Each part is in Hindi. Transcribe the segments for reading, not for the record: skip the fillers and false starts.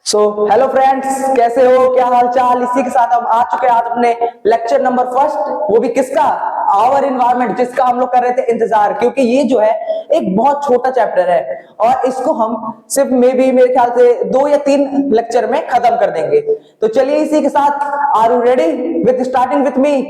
हेलो फ्रेंड्स, कैसे हो, क्या हाल चाल। इसी के साथ हम आ चुके हैं आज अपने लेक्चर नंबर फर्स्ट, वो भी किसका, आवर इन्वायरमेंट, जिसका हम लोग कर रहे थे इंतजार, क्योंकि ये जो है एक बहुत छोटा चैप्टर है और इसको हम सिर्फ मेरे ख्याल से 2 या 3 लेक्चर में खत्म कर देंगे। तो चलिए इसी के साथ, are you ready with starting with me.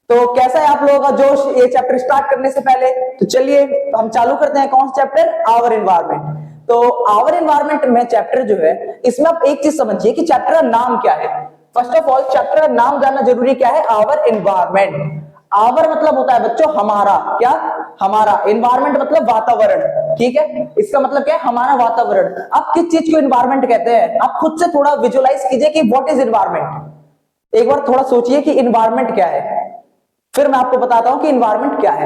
तो कैसा है आप लोगों का जोश ये चैप्टर स्टार्ट करने से पहले। तो चलिए हम चालू करते हैं। कौन सा चैप्टर, आवर इन्वायरमेंट। तो आवर इन्वायरमेंट में चैप्टर जो है, इसमें आप एक चीज समझिए कि चैप्टर का नाम क्या है। फर्स्ट ऑफ ऑल चैप्टर का नाम जानना जरूरी। क्या है, आवर इन्वायरमेंट। आवर मतलब होता है बच्चों हमारा, क्या, हमारा। इन्वायरमेंट मतलब वातावरण, ठीक है। इसका मतलब क्या है, हमारा वातावरण। आप किस चीज को इन्वायरमेंट कहते हैं, आप खुद से थोड़ा विजुअलाइज कीजिए कि व्हाट इज इन्वायरमेंट। एक बार थोड़ा सोचिए कि इन्वायरमेंट क्या है, फिर मैं आपको बताता हूं कि इन्वायरमेंट क्या है।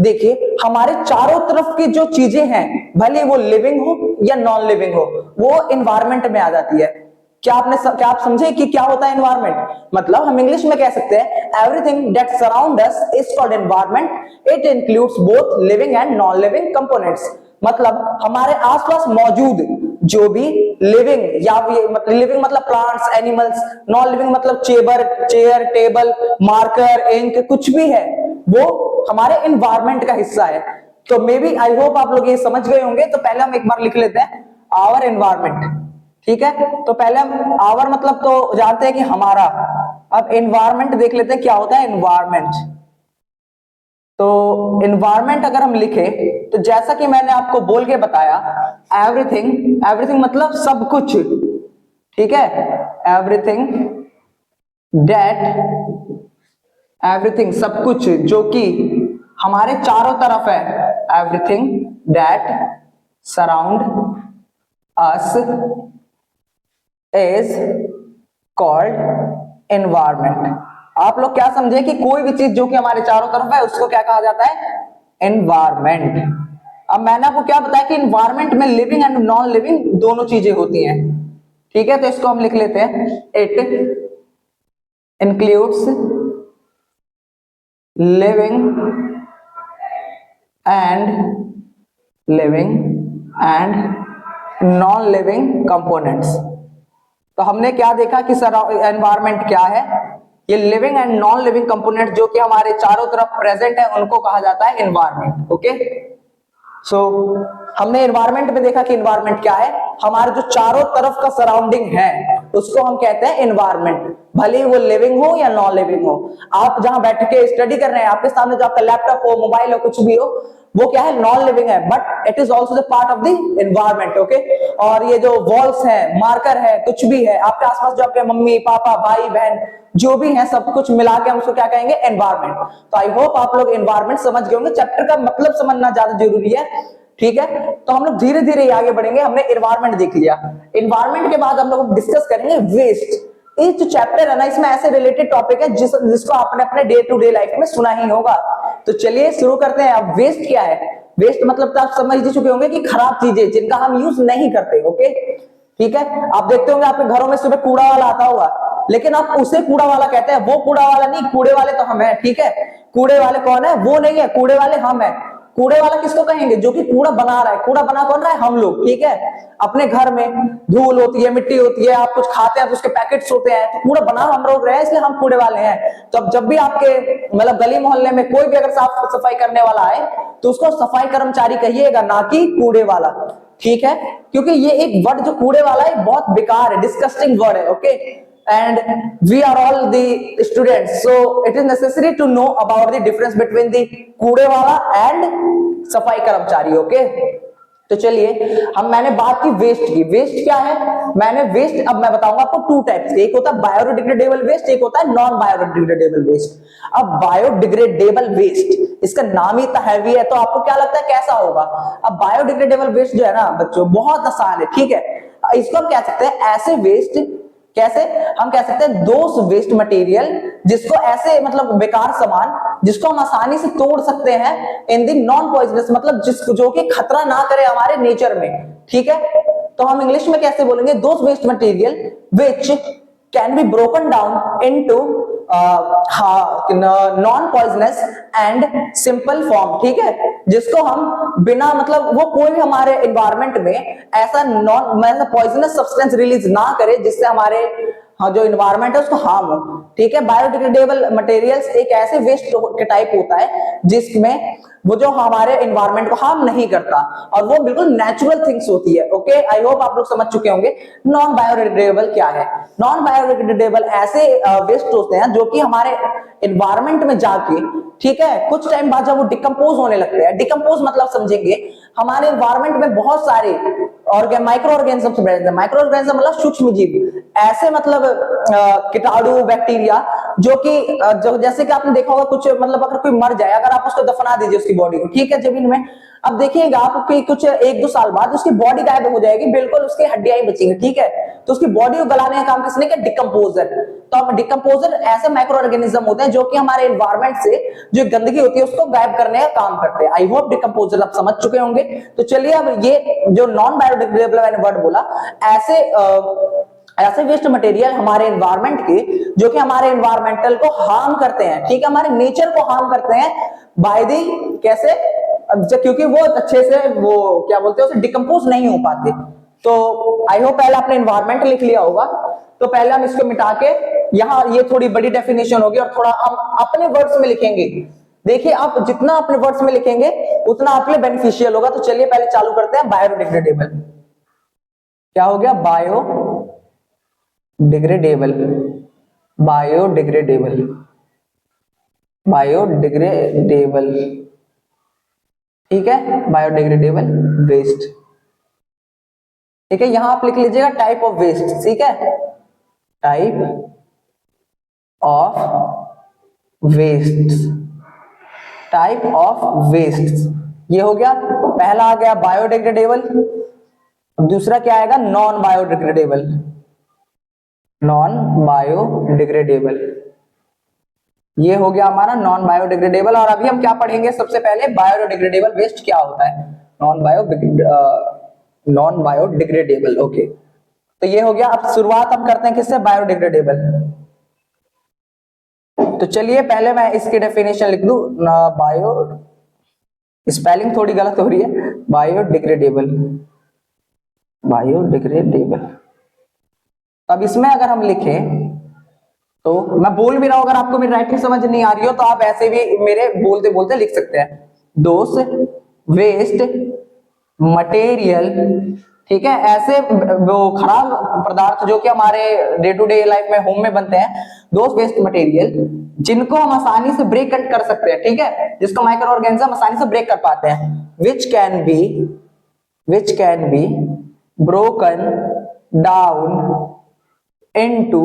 देखिए, हमारे चारों तरफ की जो चीजें हैं, भले वो लिविंग हो या नॉन लिविंग हो, वो इन्वायरमेंट में आ जाती है। क्या आप समझे कि क्या होता है इन्वायरमेंट। मतलब हम इंग्लिश में कह सकते हैं, everything that surround us is called environment. It includes both living and non living components. मतलब हमारे आसपास मौजूद जो भी लिविंग, या मतलब लिविंग मतलब प्लांट्स, एनिमल्स, नॉन लिविंग मतलब चेयर, टेबल, मार्कर, इंक, कुछ भी है, वो हमारे इन्वायरमेंट का हिस्सा है। तो मे बी, आई होप आप लोग ये समझ गए होंगे। तो पहले हम एक बार लिख लेते हैं आवर इन्वायरमेंट, ठीक है। तो पहले हम आवर मतलब तो जानते हैं कि हमारा। अब इन्वायरमेंट देख लेते हैं क्या होता है इन्वायरमेंट। तो इन्वायरमेंट अगर हम लिखे, तो जैसा कि मैंने आपको बोल के बताया, एवरीथिंग, एवरीथिंग मतलब सब कुछ, ठीक है। एवरीथिंग दैट, एवरीथिंग सब कुछ जो कि हमारे चारों तरफ है, everything that surround us is called environment. आप लोग क्या समझे कि कोई भी चीज जो कि हमारे चारों तरफ है, उसको क्या कहा जाता है, एनवायरमेंट। अब मैंने आपको क्या बताया कि एनवायरमेंट में लिविंग एंड नॉन लिविंग दोनों चीजें होती हैं, ठीक है। तो इसको हम लिख लेते हैं, it includes living and non living components. तो हमने क्या देखा कि एनवायरमेंट क्या है, ये living and non living component जो कि हमारे चारों तरफ प्रेजेंट है, उनको कहा जाता है एनवायरमेंट, ओके। सो हमने एनवायरमेंट में देखा कि एनवायरमेंट क्या है, हमारे जो चारों तरफ का सराउंडिंग है उसको हम कहते हैं एनवायरमेंट, भले वो लिविंग हो या नॉन लिविंग हो। आप जहां बैठ के स्टडी कर रहे हैं, आपके सामने जो आपका लैपटॉप हो, मोबाइल हो, कुछ भी हो, वो क्या है, नॉन लिविंग है, but it is also the part of the environment, okay. और ये जो वॉल्स है, मार्कर है, कुछ भी है आपके आसपास, जो आपके मम्मी पापा भाई बहन जो भी है, सब कुछ मिला के हम उसको क्या कहेंगे, एनवायरमेंट। तो आई होप आप लोग एनवायरमेंट समझ गए होंगे। चैप्टर का मतलब समझना ज्यादा जरूरी है, ठीक है। तो हम लोग धीरे धीरे आगे बढ़ेंगे। हमने एनवायरमेंट देख लिया, एनवायरमेंट के बाद हम लोग डिस्कस करेंगे वेस्ट। ये जो चैप्टर है ना, इसमें ऐसे रिलेटेड टॉपिक है जिसको आपने अपने डे टू डे लाइफ में सुना ही होगा। तो चलिए शुरू करते हैं। अब वेस्ट क्या है, वेस्ट मतलब तो आप समझ ही चुके होंगे कि खराब चीजें जिनका हम यूज नहीं करते, ओके, ठीक है। आप देखते होंगे आपके घरों में सुबह कूड़ा वाला आता होगा, लेकिन आप उसे कूड़ा वाला कहते हैं, वो कूड़ा वाला नहीं, कूड़े वाले तो हम हैं, ठीक है। कूड़े वाले कौन है, वो नहीं है, कूड़े वाले हम हैं। कूड़े वाला किसको कहेंगे, जो कि कूड़ा बना रहा है। कूड़ा बना कौन रहा है, हम लोग, ठीक है। अपने घर में धूल होती है, मिट्टी होती है, आप कुछ खाते हैं तो उसके पैकेट्स होते हैं, तो कूड़ा बना हम लोग रहे हैं, इसलिए हम कूड़े वाले हैं। तो अब जब भी आपके मतलब गली मोहल्ले में कोई भी अगर साफ सफाई करने वाला आए, तो उसको सफाई कर्मचारी कहिएगा, ना कि कूड़े वाला, ठीक है। क्योंकि ये एक वर्ड जो कूड़े वाला है बहुत बेकार है, डिस्गस्टिंग वर्ड है, okay. And we are all the students, so it is necessary to know about the difference between the कूड़े वाला and सफाई कर्मचारी, ओके। तो चलिए मैंने बात की वेस्ट की। वेस्ट क्या है, मैंने वेस्ट, अब मैं बताऊंगा आपको 2 टाइप्स के, एक होता है बायोडिग्रेडेबल वेस्ट, एक होता है नॉन बायोडिग्रेडेबल वेस्ट। अब बायोडिग्रेडेबल वेस्ट, इसका नाम ही इतना हैवी है, तो आपको क्या लगता है कैसा होगा। अब बायोडिग्रेडेबल वेस्ट जो है ना बच्चों, बहुत आसान है, ठीक है। इसको हम कह सकते हैं ऐसे वेस्ट, कैसे हम कह सकते हैं, दोस्त वेस्ट मटेरियल, जिसको ऐसे मतलब बेकार सामान जिसको हम आसानी से तोड़ सकते हैं, इन दी नॉन पॉइजनस, मतलब जिसको जो कि खतरा ना करे हमारे नेचर में, ठीक है। तो हम इंग्लिश में कैसे बोलेंगे, दोस्त waste material which can be broken down into non poisonous and simple form, ठीक है, जिसको हम बिना मतलब वो कोई भी हमारे एनवायरमेंट में ऐसा नॉन मतलब पॉइजनस सब्सटेंस रिलीज ना करे जिससे हमारे जो इन्वायरमेंट है उसको हार्म हो, ठीक है। बायोडिग्रेडेबल मटेरियल्स एक ऐसे वेस्ट के टाइप होता है जिसमें वो जो हमारे इन्वायरमेंट को हार्म नहीं करता और वो बिल्कुल नेचुरल थिंग्स होती है। ओके, आई होप आप लोग समझ चुके होंगे नॉन बायोडिग्रेडेबल क्या है। नॉन बायोडिग्रेडेबल ऐसे वेस्ट होते हैं जो कि हमारे इन्वायरमेंट में जाके, ठीक है, कुछ टाइम बाद जब वो डिकम्पोज होने लगते हैं, डिकम्पोज मतलब समझेंगे हमारे इन्वायरमेंट में बहुत सारे माइक्रो ऑर्गेनिज्म रहते हैं। माइक्रो ऑर्गेनिज्म मतलब सूक्ष्म जीव, ऐसे मतलब कीटाणु बैक्टीरिया जो कि जो जैसे कि आपने देखा होगा कुछ मतलब अगर कोई मर जाए, अगर आप उसको दफना दीजिए उसकी बॉडी को, ठीक है, जमीन में, अब देखिएगा आप कि कुछ 1-2 साल बाद उसकी बॉडी गायब हो जाएगी, बिल्कुल उसकी हड्डियां ही बचेंगी, ठीक है। तो उसकी बॉडी को गलाने का काम किसने किया? डिकम्पोजर। तो अब डिकम्पोजर ऐसे माइक्रो ऑर्गेनिज्म होते हैं जो कि हमारे एनवायरमेंट से जो गंदगी होती है उसको गायब करने का काम करते हैं। आई होप डिकम्पोजर आप समझ चुके होंगे। तो चलिए अब ये जो नॉन बायोडिग्रेडेबल मैंने वर्ड बोला, ऐसे वेस्ट मटेरियल हमारे एनवायरमेंट के जो कि हमारे एनवायरमेंटल को हार्म करते हैं, ठीक है, हमारे नेचर को हार्म करते हैं बाय दी कैसे, क्योंकि वो अच्छे से वो क्या बोलते हैं उसे डिकम्पोज नहीं हो पाते। तो आई होप पहले आपने एनवायरमेंट लिख लिया होगा, तो पहले हम इसको मिटा के यहाँ ये थोड़ी बड़ी डेफिनेशन होगी और थोड़ा हम अपने वर्ड्स में लिखेंगे। देखिए आप जितना अपने वर्ड्स में लिखेंगे उतना आपके लिए बेनिफिशियल होगा। तो चलिए पहले चालू करते हैं। बायोडिग्रेडेबल क्या हो गया? बायोडिग्रेडेबल, बायोडिग्रेडेबल, बायोडिग्रेडेबल, ठीक है, बायोडिग्रेडेबल वेस्ट, ठीक है। यहां आप लिख लीजिएगा टाइप ऑफ वेस्ट, ठीक है, type of waste, type of waste, ये हो गया पहला आ गया बायोडिग्रेडेबल। दूसरा क्या आएगा? नॉन बायोडिग्रेडेबल, नॉन बायोडिग्रेडेबल, ये हो गया हमारा नॉन बायोडिग्रेडेबल। और अभी हम क्या पढ़ेंगे? सबसे पहले बायोडिग्रेडेबल वेस्ट क्या होता है, नॉन बायोडिग्रेडेबल। ओके, तो ये हो गया। अब शुरुआत हम करते हैं किससे? बायोडिग्रेडेबल। तो चलिए पहले मैं इसकी डेफिनेशन लिख दूं, बायो, स्पेलिंग थोड़ी गलत हो रही है, बायोडिग्रेडेबल, बायोडिग्रेडेबल। अब इसमें अगर हम लिखें तो मैं बोल भी रहा हूं, अगर आपको मेरी राइटिंग समझ नहीं आ रही हो तो आप ऐसे भी मेरे बोलते बोलते लिख सकते हैं। दोस वेस्ट मटेरियल, ठीक है, ऐसे वो खराब पदार्थ जो कि हमारे डे टू डे लाइफ में होम में बनते हैं, दोस वेस्ट मटेरियल जिनको हम आसानी से ब्रेक कर सकते हैं, ठीक है, जिसको माइक्रो ऑर्गेनिज्म आसानी से ब्रेक कर पाते हैं, विच can be broken down into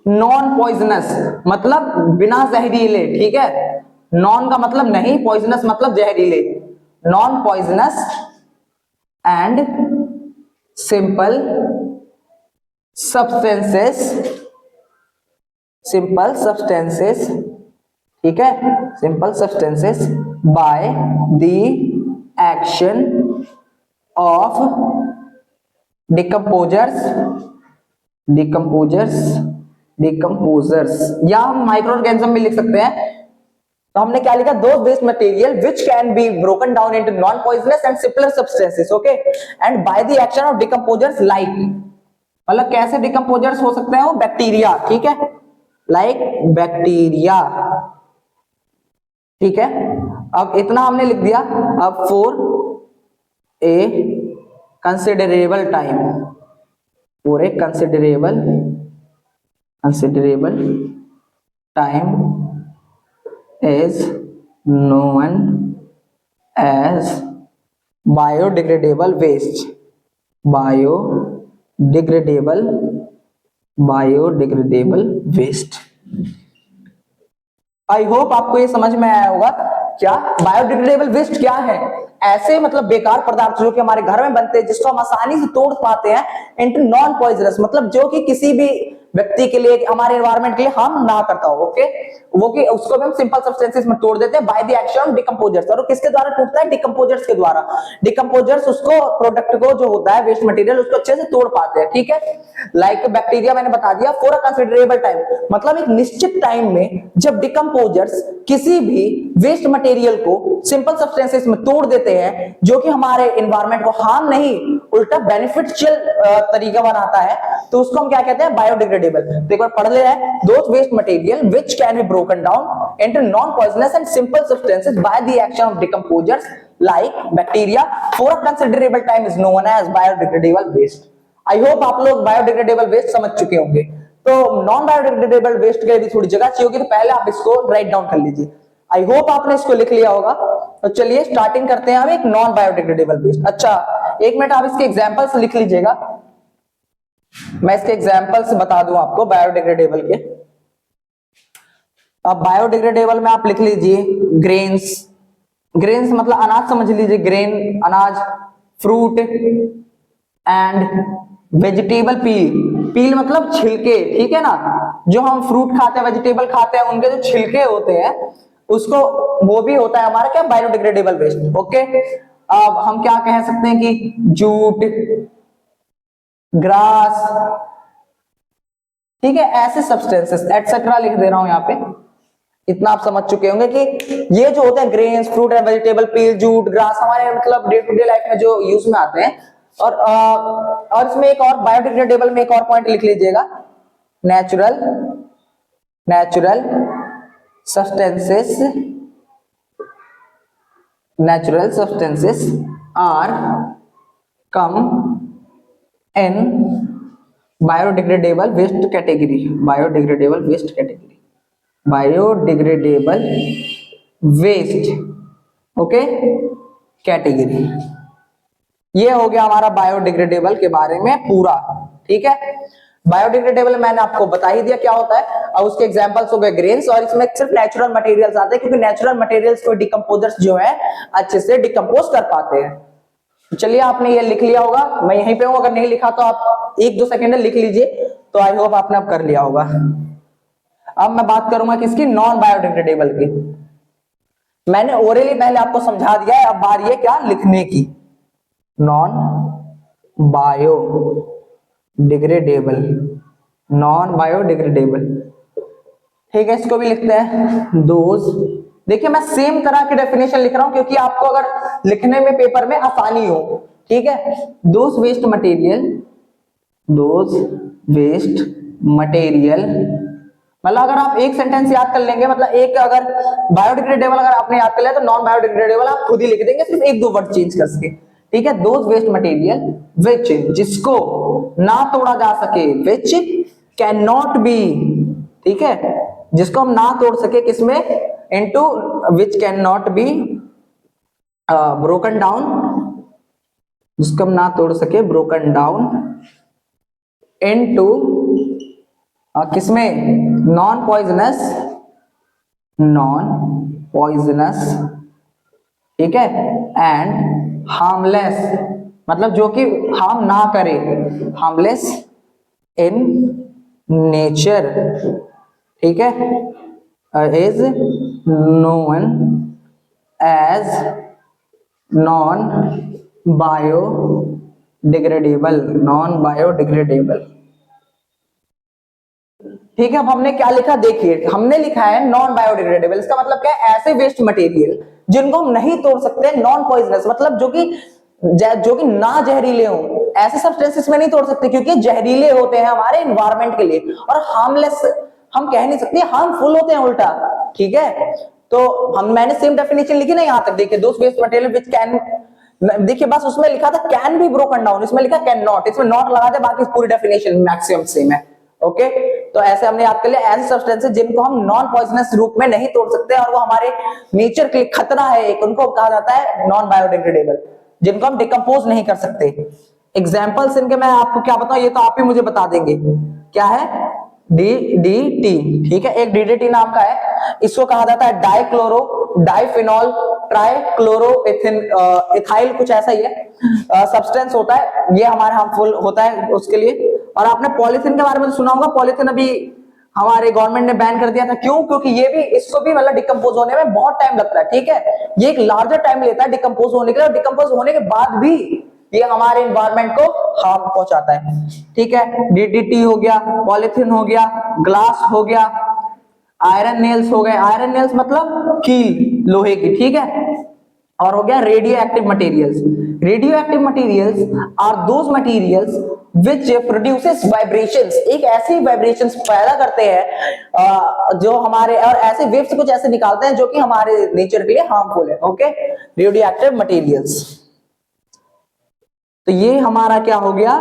non poisonous, मतलब बिना जहरीले, ठीक है, नॉन का मतलब नहीं, पॉइजनस मतलब जहरीले, non poisonous and simple substances, ठीक है, simple substances by the action of decomposers, या हम माइक्रो ऑर्गेनिज्म में लिख सकते हैं। तो हमने क्या लिखा? दो waste material which can be broken down into non poisonous and simpler substances, okay, and by the action of decomposers like, मतलब कैसे डिकम्पोजर्स हो सकते हैं? वो बैक्टीरिया, ठीक है, लाइक बैक्टीरिया, ठीक है। अब इतना हमने लिख दिया। अब for a considerable time, for a considerable time is known as biodegradable waste, biodegradable waste। I hope आपको ये समझ में आया होगा। क्या बायोडिग्रेडेबल वेस्ट क्या है? ऐसे मतलब बेकार पदार्थ जो कि हमारे घर में बनते हैं, जिसको हम आसानी से तोड़ पाते हैं, इनटू नॉन पॉइजनस, मतलब जो कि किसी भी व्यक्ति के लिए, हमारे एनवायरमेंट के लिए हार्म ना करता हो। ओके, वो कि उसको भी हम सिंपल सब्सटेंसेस में तोड़ देते हैं bye the action of decomposers. और किसके द्वारा टूटता है? डिकम्पोजर्स के द्वारा। डिकम्पोजर्स उसको प्रोडक्ट को जो होता है वेस्ट मटेरियल उसको अच्छे से तोड़ पाते हैं। ठीक है, लाइक बैक्टीरिया मैंने बता दिया फॉर अ कंसिडरेबल टाइम, मतलब एक निश्चित टाइम में जब डिकम्पोजर्स किसी भी वेस्ट मटेरियल को सिंपल सब्सटेंसेस में तोड़ देते हैं जो कि हमारे एनवायरमेंट को हार्म नहीं उल्टा बेनिफिशियल तरीका बनाता है, तो उसको हम क्या कहते हैं? बायोडिग्रेडेबल। तो एक बार पढ़ ले रहे हैं, those waste material which can be broken down into non poisonous and simple substances by the action of decomposers like bacteria for a considerable time is known as biodegradable waste. I hope आप लोग बायोडिग्रेडेबल वेस्ट समझ चुके होंगे। तो नॉन बायोडिग्रेडेबल वेस्ट के लिए भी थोड़ी जगह चाहिए होगी, तो पहले आप इसको राइट डाउन कर लीजिए। आई होप आपने इसको लिख लिया होगा। तो चलिए स्टार्टिंग करते हैं हम एक नॉन बायोडिग्रेडेबल वेस्ट। अच्छा, एक मिनट आप इसके एग्जांपल्स लिख लीजिएगा, मैं इसके एग्जांपल्स बता दूं आपको बायोडिग्रेडेबल के। अब बायोडिग्रेडेबल में आप लिख लीजिए ग्रेन्स। ग्रेन्स मतलब अनाज समझ लीजिए, ग्रेन अनाज, फ्रूट एंड वेजिटेबल पील। पील मतलब छिलके, ठीक है ना, जो हम फ्रूट खाते हैं वेजिटेबल खाते हैं उनके जो छिलके होते हैं उसको, वो भी होता है हमारा क्या? Biodegradable waste. ओके, अब हम क्या कह सकते हैं कि जूट, ग्रास, ठीक है, ऐसे सब्सटेंसेस एटसेट्रा लिख दे रहा हूं यहां पे। इतना आप समझ चुके होंगे कि ये जो होते हैं grains, fruit and vegetable, peel, jute, grass, हमारे मतलब डे टू डे लाइफ में जो यूज में आते हैं। और इसमें एक और बायोडिग्रेडेबल में एक और पॉइंट लिख लीजिएगा, natural substances are come in biodegradable waste category okay category. ये हो गया हमारा बायोडिग्रेडेबल के बारे में पूरा। ठीक है, बायोडिग्रेडेबल मैंने आपको बता ही दिया क्या होता है। और उसके एग्जांपल्स हो गए ग्रेन्स, और इसमें सिर्फ नेचुरल मटेरियल्स आते हैं क्योंकि नेचुरल मटेरियल्स को डिकम्पोजर्स जो है अच्छे से डिकम्पोज कर पाते हैं। चलिए आपने ये लिख लिया होगा, मैं यहीं पे हूं, अगर नहीं लिखा तो आप 1-2 सेकंड लिख लीजिए। तो आई होप आपने अब कर लिया होगा। अब मैं बात करूंगा किसकी? नॉन बायोडिग्रेडेबल की। मैंने ओरली पहले आपको समझा दिया है, अब बारी है क्या? लिखने की। नॉन बायोडिग्रेडेबल, ठीक है, इसको भी लिखते हैं दोज। देखिए मैं सेम तरह की डेफिनेशन लिख रहा हूं क्योंकि आपको अगर लिखने में पेपर में आसानी हो। ठीक है, दोज वेस्ट मटेरियल, मतलब अगर आप एक सेंटेंस याद कर लेंगे, मतलब एक अगर बायोडिग्रेडेबल अगर आपने याद कर लिया तो नॉन बायोडिग्रेडेबल आप खुद ही लिख देंगे, सिर्फ 1-2 वर्ड चेंज कर सके। ठीक है, दोज वेस्ट मटेरियल विच, जिसको ना तोड़ा जा सके, विच कैन नॉट बी, ठीक है, जिसको हम ना तोड़ सके, किसमें? Into which can not be broken down, जिसको हम ना तोड़ सके, ब्रोकन डाउन इनटू किसमें? नॉन पॉइजनस, ठीक है, एंड हार्मलेस, मतलब जो कि हार्म ना करे, हार्मलेस इन नेचर, ठीक है, is known as non biodegradable. ठीक है, अब हमने क्या लिखा? देखिए हमने लिखा है नॉन बायोडिग्रेडेबल, इसका मतलब क्या है? ऐसे वेस्ट मटेरियल जिनको हम नहीं तोड़ सकते, नॉन पॉइजनस, मतलब जो कि ना जहरीले हो, ऐसे सब्सटेंसेस में नहीं तोड़ सकते क्योंकि जहरीले होते हैं हमारे एनवायरमेंट के लिए, और हार्मलेस हम कह नहीं सकते, हार्मफुल होते हैं उल्टा। ठीक है, तो मैंने सेम डेफिनेशन लिखी ना यहां तक। देखिए दोस वेस्ट मटेरियल विच कैन, देखिए बस उसमें लिखा था कैन बी ब्रोकन डाउन, इसमें लिखा कैन नॉट, इसमें नॉट लगा दे, बाकी पूरी डेफिनेशन मैक्सिमम सेम है। ओके, तो ऐसे हमने याद कर लिया, ऐसे सब्सटेंसेस जिनको हम नॉन पॉइजनस रूप में नहीं तोड़ सकते और वो हमारे नेचर के लिए खतरा है, एक उनको कहा जाता है नॉन बायोडिग्रेडेबल, जिनको हम डिकम्पोज नहीं कर सकते। एग्जांपल्स इनके मैं आपको क्या बताऊं, ये तो आप ही मुझे बता देंगे। क्या है? DDT, ठीक है, एक DDT नाम का है, इसको कहा जाता है डाइफिनॉल ट्राइक्लोरो इथाइल, कुछ ऐसा ही है सब्सटेंस होता है, ये हमारे हार्मफुल होता है उसके लिए। और आपने पॉलीथीन के बारे में सुना होगा, पॉलीथीन अभी हमारे गवर्नमेंट ने बैन कर दिया था। क्यों? क्योंकि ये भी, इसको भी मतलब डिकम्पोज होने में बहुत टाइम लगता है, ठीक है, ये एक लार्जर टाइम लेता है डिकम्पोज होने के लिए, और डिकम्पोज होने के बाद भी ये हमारे एनवायरमेंट को हार्म पहुंचाता है, ठीक है। डीडीटी हो गया, पॉलीथीन हो गया, ग्लास हो गया, आयरन नेल्स हो गए, आयरन नेल्स मतलब कील लोहे की, ठीक है, और हो गया radioactive materials. Radioactive materials are those materials which produces vibrations, एक ऐसी वाइब्रेशंस पैदा करते हैं जो हमारे, और ऐसे वेव्स कुछ ऐसे निकालते हैं जो कि हमारे नेचर के लिए हार्मफुल है, ओके, रेडियो एक्टिव मटेरियल्स। तो ये हमारा क्या हो गया,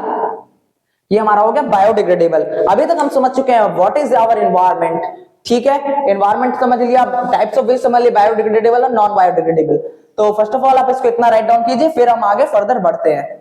ये हमारा हो गया बायोडिग्रेडेबल। अभी तक हम समझ चुके हैं व्हाट इज आवर एनवायरमेंट, ठीक है, एनवायरमेंट समझ लिया, टाइप्स ऑफ वेस्ट समझ लिए, बायोडिग्रेडेबल और नॉन बायोडिग्रेडेबल। तो फर्स्ट ऑफ ऑल आप इसको इतना राइट डाउन कीजिए, फिर हम आगे फर्दर बढ़ते हैं।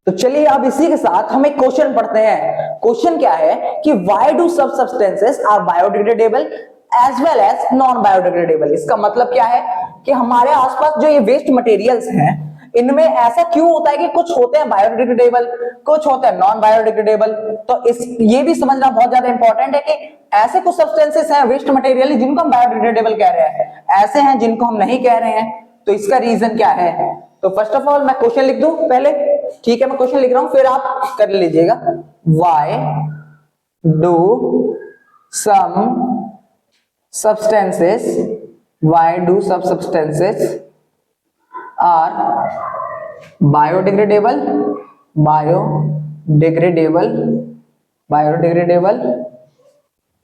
तो चलिए अब इसी के साथ हम एक क्वेश्चन पढ़ते हैं। क्वेश्चन क्या है कि why do some substances are biodegradable as well as non biodegradable. इसका मतलब क्या है कि हमारे आसपास जो ये वेस्ट मटेरियल्स हैं, इनमें ऐसा क्यों होता है कि कुछ होते हैं बायोडिग्रेडेबल, कुछ होते हैं नॉन बायोडिग्रेडेबल। तो इस ये भी समझना बहुत ज्यादा इंपॉर्टेंट है कि ऐसे कुछ सब्सटेंसेस हैं वेस्ट मटेरियल जिनको हम बायोडिग्रेडेबल कह रहे हैं, ऐसे हैं जिनको हम नहीं कह रहे हैं। तो इसका रीजन क्या है? तो फर्स्ट ऑफ ऑल मैं क्वेश्चन लिख दूं पहले, ठीक है, मैं क्वेश्चन लिख रहा हूं, फिर आप कर लीजिएगा। Why do some substances, why do some substances are biodegradable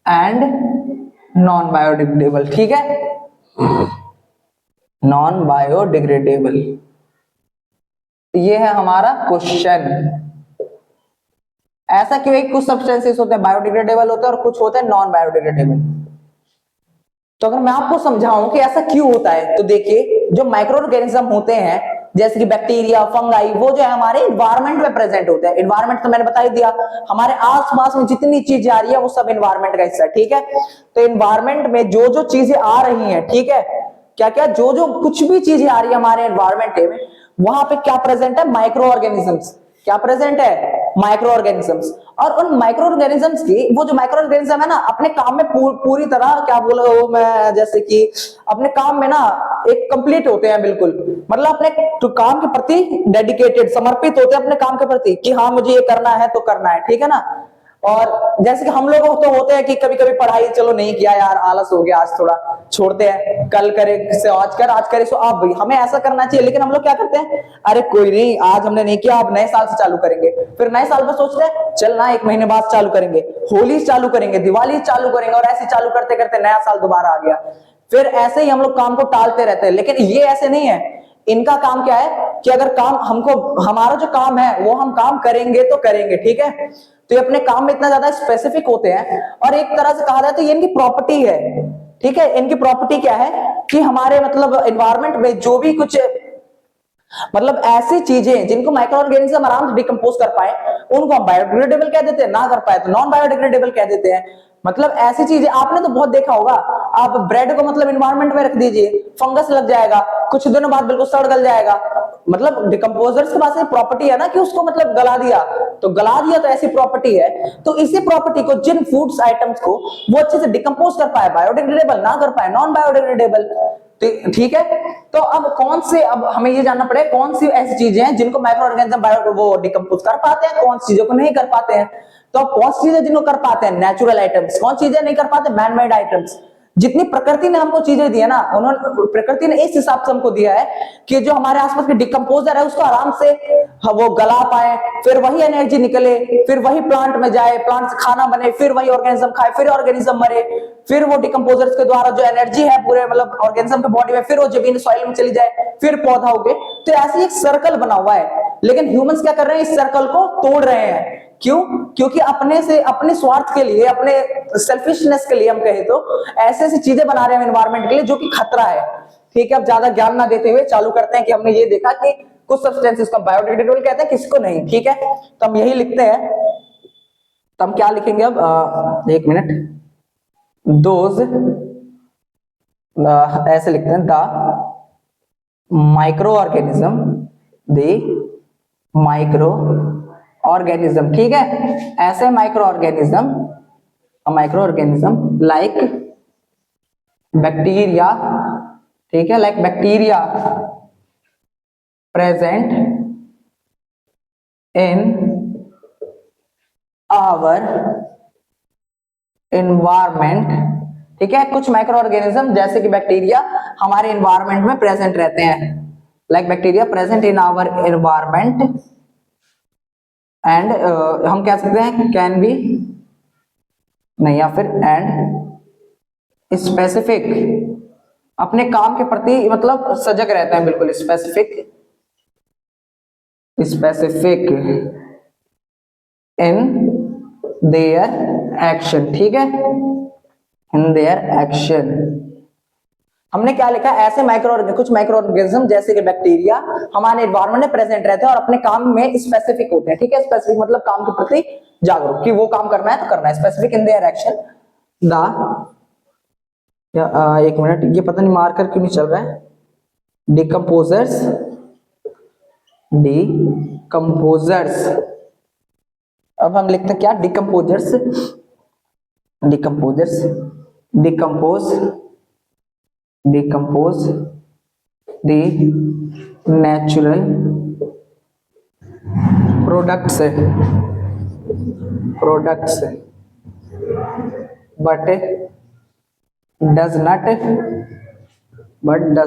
and non biodegradable, ठीक है, नॉन बायोडिग्रेडेबल। ये है हमारा क्वेश्चन। ऐसा क्यों है? कुछ सब्सटेंसेस होते हैं बायोडिग्रेडेबल होते हैं और कुछ होते हैं नॉन बायोडिग्रेडेबल। तो अगर मैं आपको समझाऊं कि ऐसा क्यों होता है, तो देखिए, जो माइक्रो ऑर्गेनिज्म होते हैं जैसे कि बैक्टीरिया, फंगाई, वो जो है हमारे एनवायरनमेंट में प्रेजेंट होते हैं। एनवायरनमेंट तो मैंने बता ही दिया, हमारे आसपास में जितनी चीजें आ रही है वो सब एनवायरनमेंट का हिस्सा है, ठीक है। तो एनवायरनमेंट में जो जो चीजें आ रही हैं, ठीक है, क्या क्या, जो जो कुछ भी चीजें आ रही है हमारे एनवायरनमेंट में, वहां पे क्या प्रेजेंट है? Micro organisms. क्या प्रेजेंट है? Micro organisms. और उन माइक्रो ऑर्गेनिजम्स की, वो जो माइक्रो ऑर्गेनिज्म है ना, अपने काम में पूरी तरह, क्या बोला वो मैं, जैसे कि अपने काम में ना एक कंप्लीट होते हैं बिल्कुल, मतलब अपने तो काम के प्रति डेडिकेटेड, समर्पित होते हैं अपने काम के प्रति कि हाँ मुझे ये करना है तो करना है, ठीक है ना। और जैसे कि हम लोग तो होते हैं कि कभी कभी पढ़ाई चलो नहीं किया यार, आलस हो गया, आज थोड़ा छोड़ते हैं, कल करे से आज करे सो अब हमें ऐसा करना चाहिए। लेकिन हम लोग क्या करते हैं, अरे कोई नहीं, आज हमने नहीं किया, अब नए साल से चालू करेंगे। फिर नए साल में सोचते हैं चल ना, 1 महीने बाद चालू करेंगे, होली चालू करेंगे, दिवाली चालू करेंगे, और ऐसे चालू करते करते नया साल दोबारा आ गया। फिर ऐसे ही हम लोग काम को टालते रहते हैं। लेकिन ये ऐसे नहीं है, इनका काम क्या है कि अगर काम हमको, हमारा जो काम है वो हम काम करेंगे तो करेंगे, ठीक है। तो ये अपने काम में इतना ज्यादा स्पेसिफिक होते हैं, और एक तरह से कहा जाए तो ये इनकी प्रॉपर्टी है, ठीक है। इनकी प्रॉपर्टी क्या है कि हमारे मतलब एनवायरनमेंट में जो भी कुछ मतलब ऐसी चीजें जिनको माइक्रो ऑर्गेनिज्म आराम से डिकम्पोज कर पाए, उनको हम बायोडिग्रेडेबल कह देते हैं, ना कर पाए तो नॉन बायोडिग्रेडेबल कह देते हैं। मतलब ऐसी चीजें आपने तो बहुत देखा होगा, आप ब्रेड को मतलब एनवायरनमेंट में रख दीजिए, फंगस लग जाएगा, कुछ दिनों बाद बिल्कुल सड़ गल जाएगा। मतलब डिकम्पोजर्स के पास प्रॉपर्टी है ना कि उसको मतलब गला दिया, तो गला दिया तो ऐसी प्रॉपर्टी है। तो इसी प्रॉपर्टी को, जिन फूड्स आइटम्स को वो अच्छे से डिकम्पोज कर पाए बायोडिग्रेडेबल, ना कर पाए नॉन बायोडिग्रेडेबल, ठीक है। तो अब कौन से, अब हमें ये जानना पड़ेगा कौन सी ऐसी चीजें हैं जिनको माइक्रो ऑर्गेनिज्म बायो वो डिकम्पोज कर पाते हैं, कौन सी चीजों को नहीं कर पाते हैं। तो अब कौन सी चीजें जिनको कर पाते हैं? Natural items. कौन चीजें नहीं कर पाते? Man made items. जितनी प्रकृति ने हमको चीजें दी है ना, उन्होंने, प्रकृति ने इस हिसाब से हमको दिया है कि जो हमारे आसपास के डिकम्पोजर है उसको आराम से वो गला पाए, फिर वही एनर्जी निकले, फिर वही प्लांट में जाए, प्लांट से खाना बने, फिर वही ऑर्गेनिज्म खाए, फिर ऑर्गेनिज्म मरे, फिर वो डिकम्पोजर्स के द्वारा जो एनर्जी है पूरे मतलब ऑर्गेनिज्म के बॉडी में, फिर वो जमीन सॉइल में चली जाए, फिर पौधा उगे। तो ऐसे एक सर्कल बना हुआ है। लेकिन ह्यूमंस क्या कर रहे हैं? इस सर्कल को तोड़ रहे हैं। क्यों? क्योंकि अपने से, अपने स्वार्थ के लिए, अपने सेल्फिशनेस के लिए हम कहें तो ऐसे ऐसी चीजें बना रहे हैं एनवायरनमेंट के लिए जो कि खतरा है, ठीक है। अब ज्यादा ज्ञान ना देते हुए चालू करते हैं कि हमने ये देखा कि कुछ सब्सटेंसेस को बायोडिग्रेडेबल कहते हैं, किसको नहीं, ठीक है। तो हम यही लिखते हैं। तो हम क्या लिखेंगे अब, एक मिनट, दोज, ऐसे लिखते हैं, the microorganism the microorganism, ठीक है। ऐसे माइक्रो ऑर्गेनिज्म लाइक बैक्टीरिया, ठीक है, like bacteria present in our environment, ठीक है। कुछ माइक्रो ऑर्गेनिज्म जैसे कि बैक्टीरिया हमारे एनवायरमेंट में प्रेजेंट रहते हैं, like bacteria present in our environment and हम कह सकते हैं कैन बी नहीं, या फिर एंड स्पेसिफिक, अपने काम के प्रति मतलब सजग रहते हैं, बिल्कुल स्पेसिफिक इन देयर एक्शन, ठीक है, इन देयर एक्शन। हमने क्या लिखा, ऐसे कुछ माइक्रो ऑर्गेनिज्म जैसे कि बैक्टीरिया हमारे एनवायरमेंट में प्रेजेंट रहते हैं और अपने काम में स्पेसिफिक होते हैं, ठीक है। स्पेसिफिक मतलब काम के प्रति जागरूक, कि वो काम करना है तो करना है। Specific in their action the, एक मिनट, ये पता नहीं मार्कर क्यों नहीं चल रहा है। डिकम्पोजर्स अब हम लिखते हैं क्या, decompose the natural products but does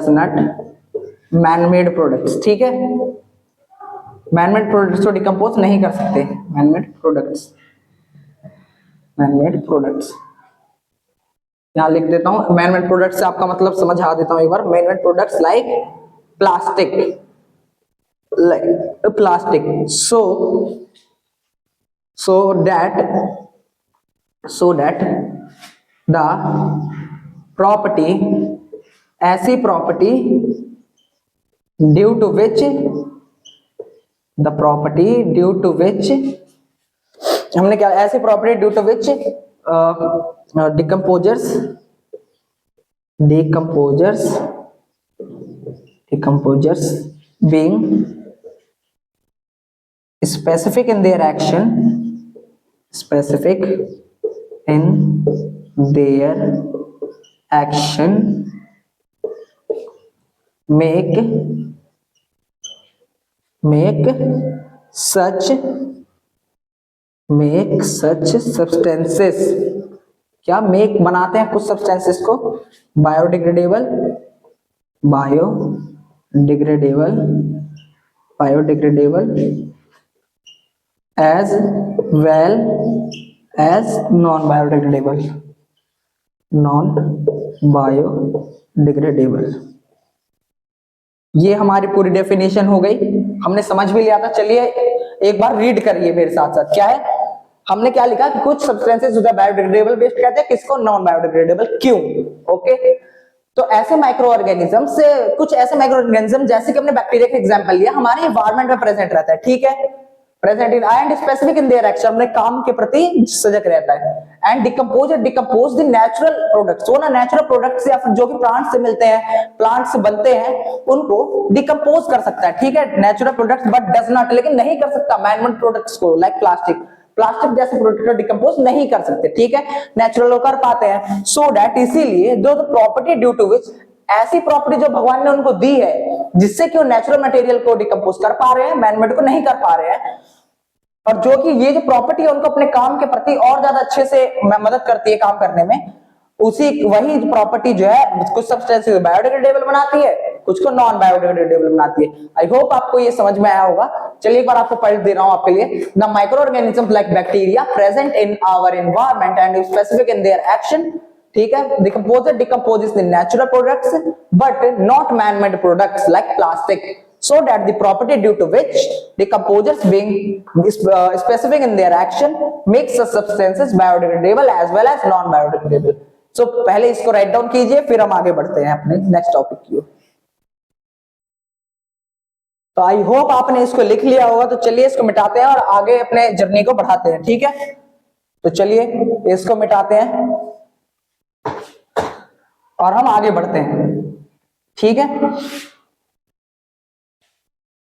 not manmade products, ठीक है। मैनमेड प्रोडक्ट्स को डिकम्पोज नहीं कर सकते। मैनमेड प्रोडक्ट्स यहां लिख देता हूं। मैनमेड प्रोडक्ट्स से आपका मतलब समझा देता हूं एक बार। Manmade products like plastic so that the property, ऐसी प्रॉपर्टी ड्यू टू विच हमने क्या, ऐसी property due to which decomposers being specific in their action make such substances, क्या मेक बनाते हैं कुछ सब्सटेंसेस को biodegradable as well as non biodegradable। ये हमारी पूरी डेफिनेशन हो गई, हमने समझ भी लिया था। चलिए एक बार रीड करिए मेरे साथ साथ। क्या है, हमने क्या लिखा कि कुछ सब्सटेंसेस जो बायोडिग्रेडेबल वेस्ट कहते हैं, किसको नॉन बायोडिग्रेडेबल, क्यों? ओके, तो ऐसे माइक्रो ऑर्गेनिज्म से, कुछ ऐसे माइक्रो ऑर्गेनिज्म जैसे कि हमने बैक्टीरिया का एग्जांपल लिया, हमारे एनवायरनमेंट में प्रेजेंट रहता है, ठीक है, present in and specific in their action, अपने काम के प्रति सजग रहता है। And decompose the natural products, वो ना नेचुरल प्रोडक्ट्स या फिर जो कि प्लांट से मिलते हैं, प्लांट से बनते हैं, उनको डिकम्पोज कर सकता है, ठीक है, natural products, but does not, लेकिन नहीं कर सकता मैनमेड प्रोडक्ट्स को, लाइक प्लास्टिक जैसे प्रोडक्ट को डिकम्पोज नहीं कर सकते, ठीक है, नेचुरल कर पाते हैं। सो दैट, इसीलिए जो प्रॉपर्टी ड्यू टू विच, ऐसी प्रॉपर्टी जो भगवान ने उनको दी है जिससे कि वो नेचुरल मटेरियल को डिकम्पोज कर पा रहे हैं, मैनमेड को नहीं कर पा रहे हैं, और जो कि ये जो प्रॉपर्टी है उनको अपने काम के प्रति और ज्यादा अच्छे से मदद करती है काम करने में, वही प्रॉपर्टी जो है कुछ सब्सटेंसेस बायोडिग्रेडेबल बनाती है, कुछ को नॉन बायोडिग्रेडेबल बनाती है। आई होप आपको ये समझ में आया होगा। चलिए एक बार आपको पढ़ दे रहा हूं आपके लिए। The microorganism like bacteria present in our environment and specific in their action, ठीक है, decomposes the natural products but not man made products like plastic, so that the property due to which decomposers being specific in their action makes the substances biodegradable as well as non biodegradable। so पहले इसको राइट डाउन कीजिए, फिर हम आगे बढ़ते हैं अपने नेक्स्ट टॉपिक की ओर। तो आई होप आपने इसको लिख लिया होगा। तो चलिए इसको मिटाते हैं और आगे अपने जर्नी को बढ़ाते हैं, ठीक है। तो चलिए इसको मिटाते हैं और हम आगे बढ़ते हैं, ठीक है।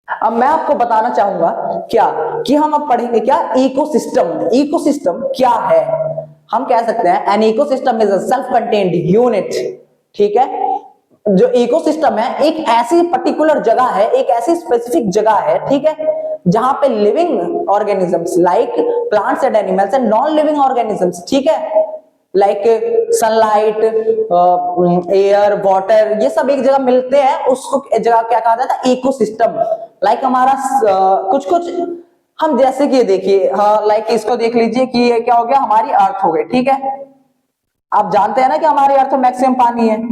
अब मैं आपको बताना चाहूंगा क्या कि हम अब पढ़ेंगे क्या, इकोसिस्टम। इकोसिस्टम क्या है? हम कह सकते हैं N ecosystem is a self contained unit. ठीक है, जो इकोसिस्टम है एक ऐसी पर्टिकुलर जगह है, एक ऐसी स्पेसिफिक जगह है, ठीक है, जहां पे living organisms like plants and animals and non living organisms, ठीक है, लाइक सनलाइट, एयर, वाटर, ये सब एक जगह मिलते हैं, उसको जगह क्या कहा जाता है? इकोसिस्टम। लाइक हमारा कुछ कुछ हम जैसे कि देखिए, हाँ, लाइक इसको देख लीजिए कि ये क्या हो गया, हमारी अर्थ हो गई, ठीक है। आप जानते हैं ना कि हमारी अर्थ में मैक्सिमम पानी है,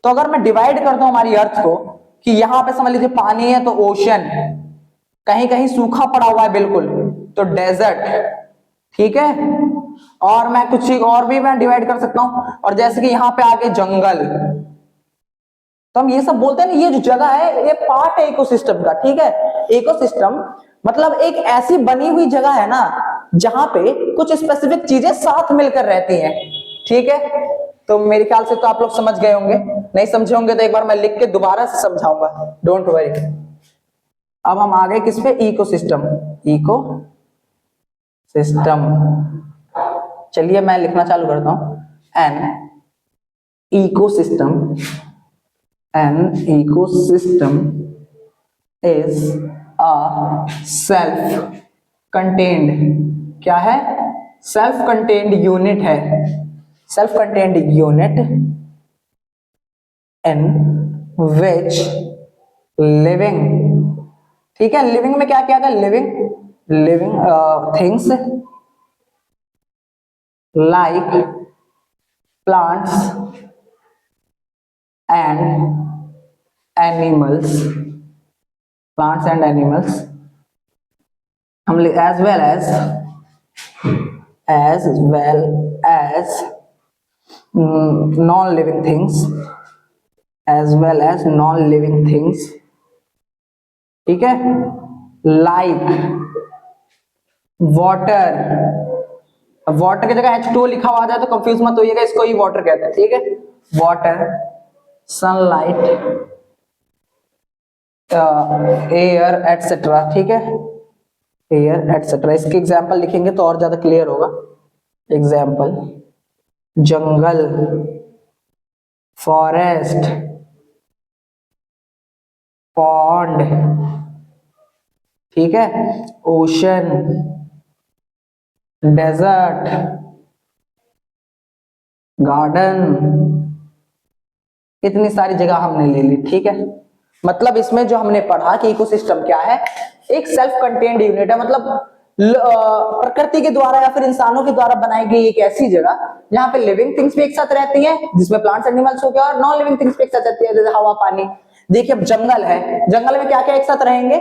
तो अगर मैं डिवाइड करता हूं हमारी अर्थ को कि यहां पे समझ लीजिए पानी है तो ओशन, कहीं कहीं सूखा पड़ा हुआ है बिल्कुल तो डेजर्ट, ठीक है, और मैं कुछ और भी मैं डिवाइड कर सकता हूं, और जैसे कि यहां पे आगे जंगल, तो हम ये सब बोलते हैं ना, ये जो जगह है ये पार्ट है इकोसिस्टम का, ठीक है। इकोसिस्टम मतलब एक ऐसी बनी हुई जगह है ना जहां पे कुछ स्पेसिफिक चीजें साथ मिलकर रहती हैं, ठीक है। तो मेरे ख्याल से तो आप लोग समझ गए होंगे, नहीं समझे होंगे तो एक बार मैं लिख के दोबारा से समझाऊंगा, डोंट वरी। अब हम आ गए किस पे? इकोसिस्टम। इको सिस्टम, चलिए मैं लिखना चालू करता हूं। An ecosystem, an ecosystem is a self contained, क्या है? सेल्फ कंटेन्ड यूनिट है, self contained unit in which living, ठीक है, लिविंग में क्या क्या था? Living things like plants and animals, plants and animals, हम as well as non living things, as well as non living things, ठीक है, लाइक वाटर। वाटर की जगह H2O लिखा हुआ आ जाए तो कंफ्यूज मत होइएगा, इसको ही वाटर कहते हैं, ठीक है। वाटर, सनलाइट, एयर एटसेट्रा, ठीक है, एयर एटसेट्रा। इसके एग्जाम्पल लिखेंगे तो और ज्यादा क्लियर होगा। एग्जाम्पल जंगल, फॉरेस्ट, पॉन्ड, ठीक है, ओशन, डेजर्ट, गार्डन, इतनी सारी जगह हमने ले ली, ठीक है। मतलब इसमें जो हमने पढ़ा कि इकोसिस्टम क्या है, एक सेल्फ कंटेन्ड यूनिट है, मतलब प्रकृति के द्वारा या फिर इंसानों के द्वारा बनाई गई एक ऐसी जगह जहां पे लिविंग थिंग्स भी एक साथ रहती हैं, जिसमें प्लांट्स एनिमल्स हो गया, और नॉन लिविंग थिंग्स भी एक साथ रहती है, जैसे हवा, पानी। देखिए अब जंगल है, जंगल में क्या क्या एक साथ रहेंगे?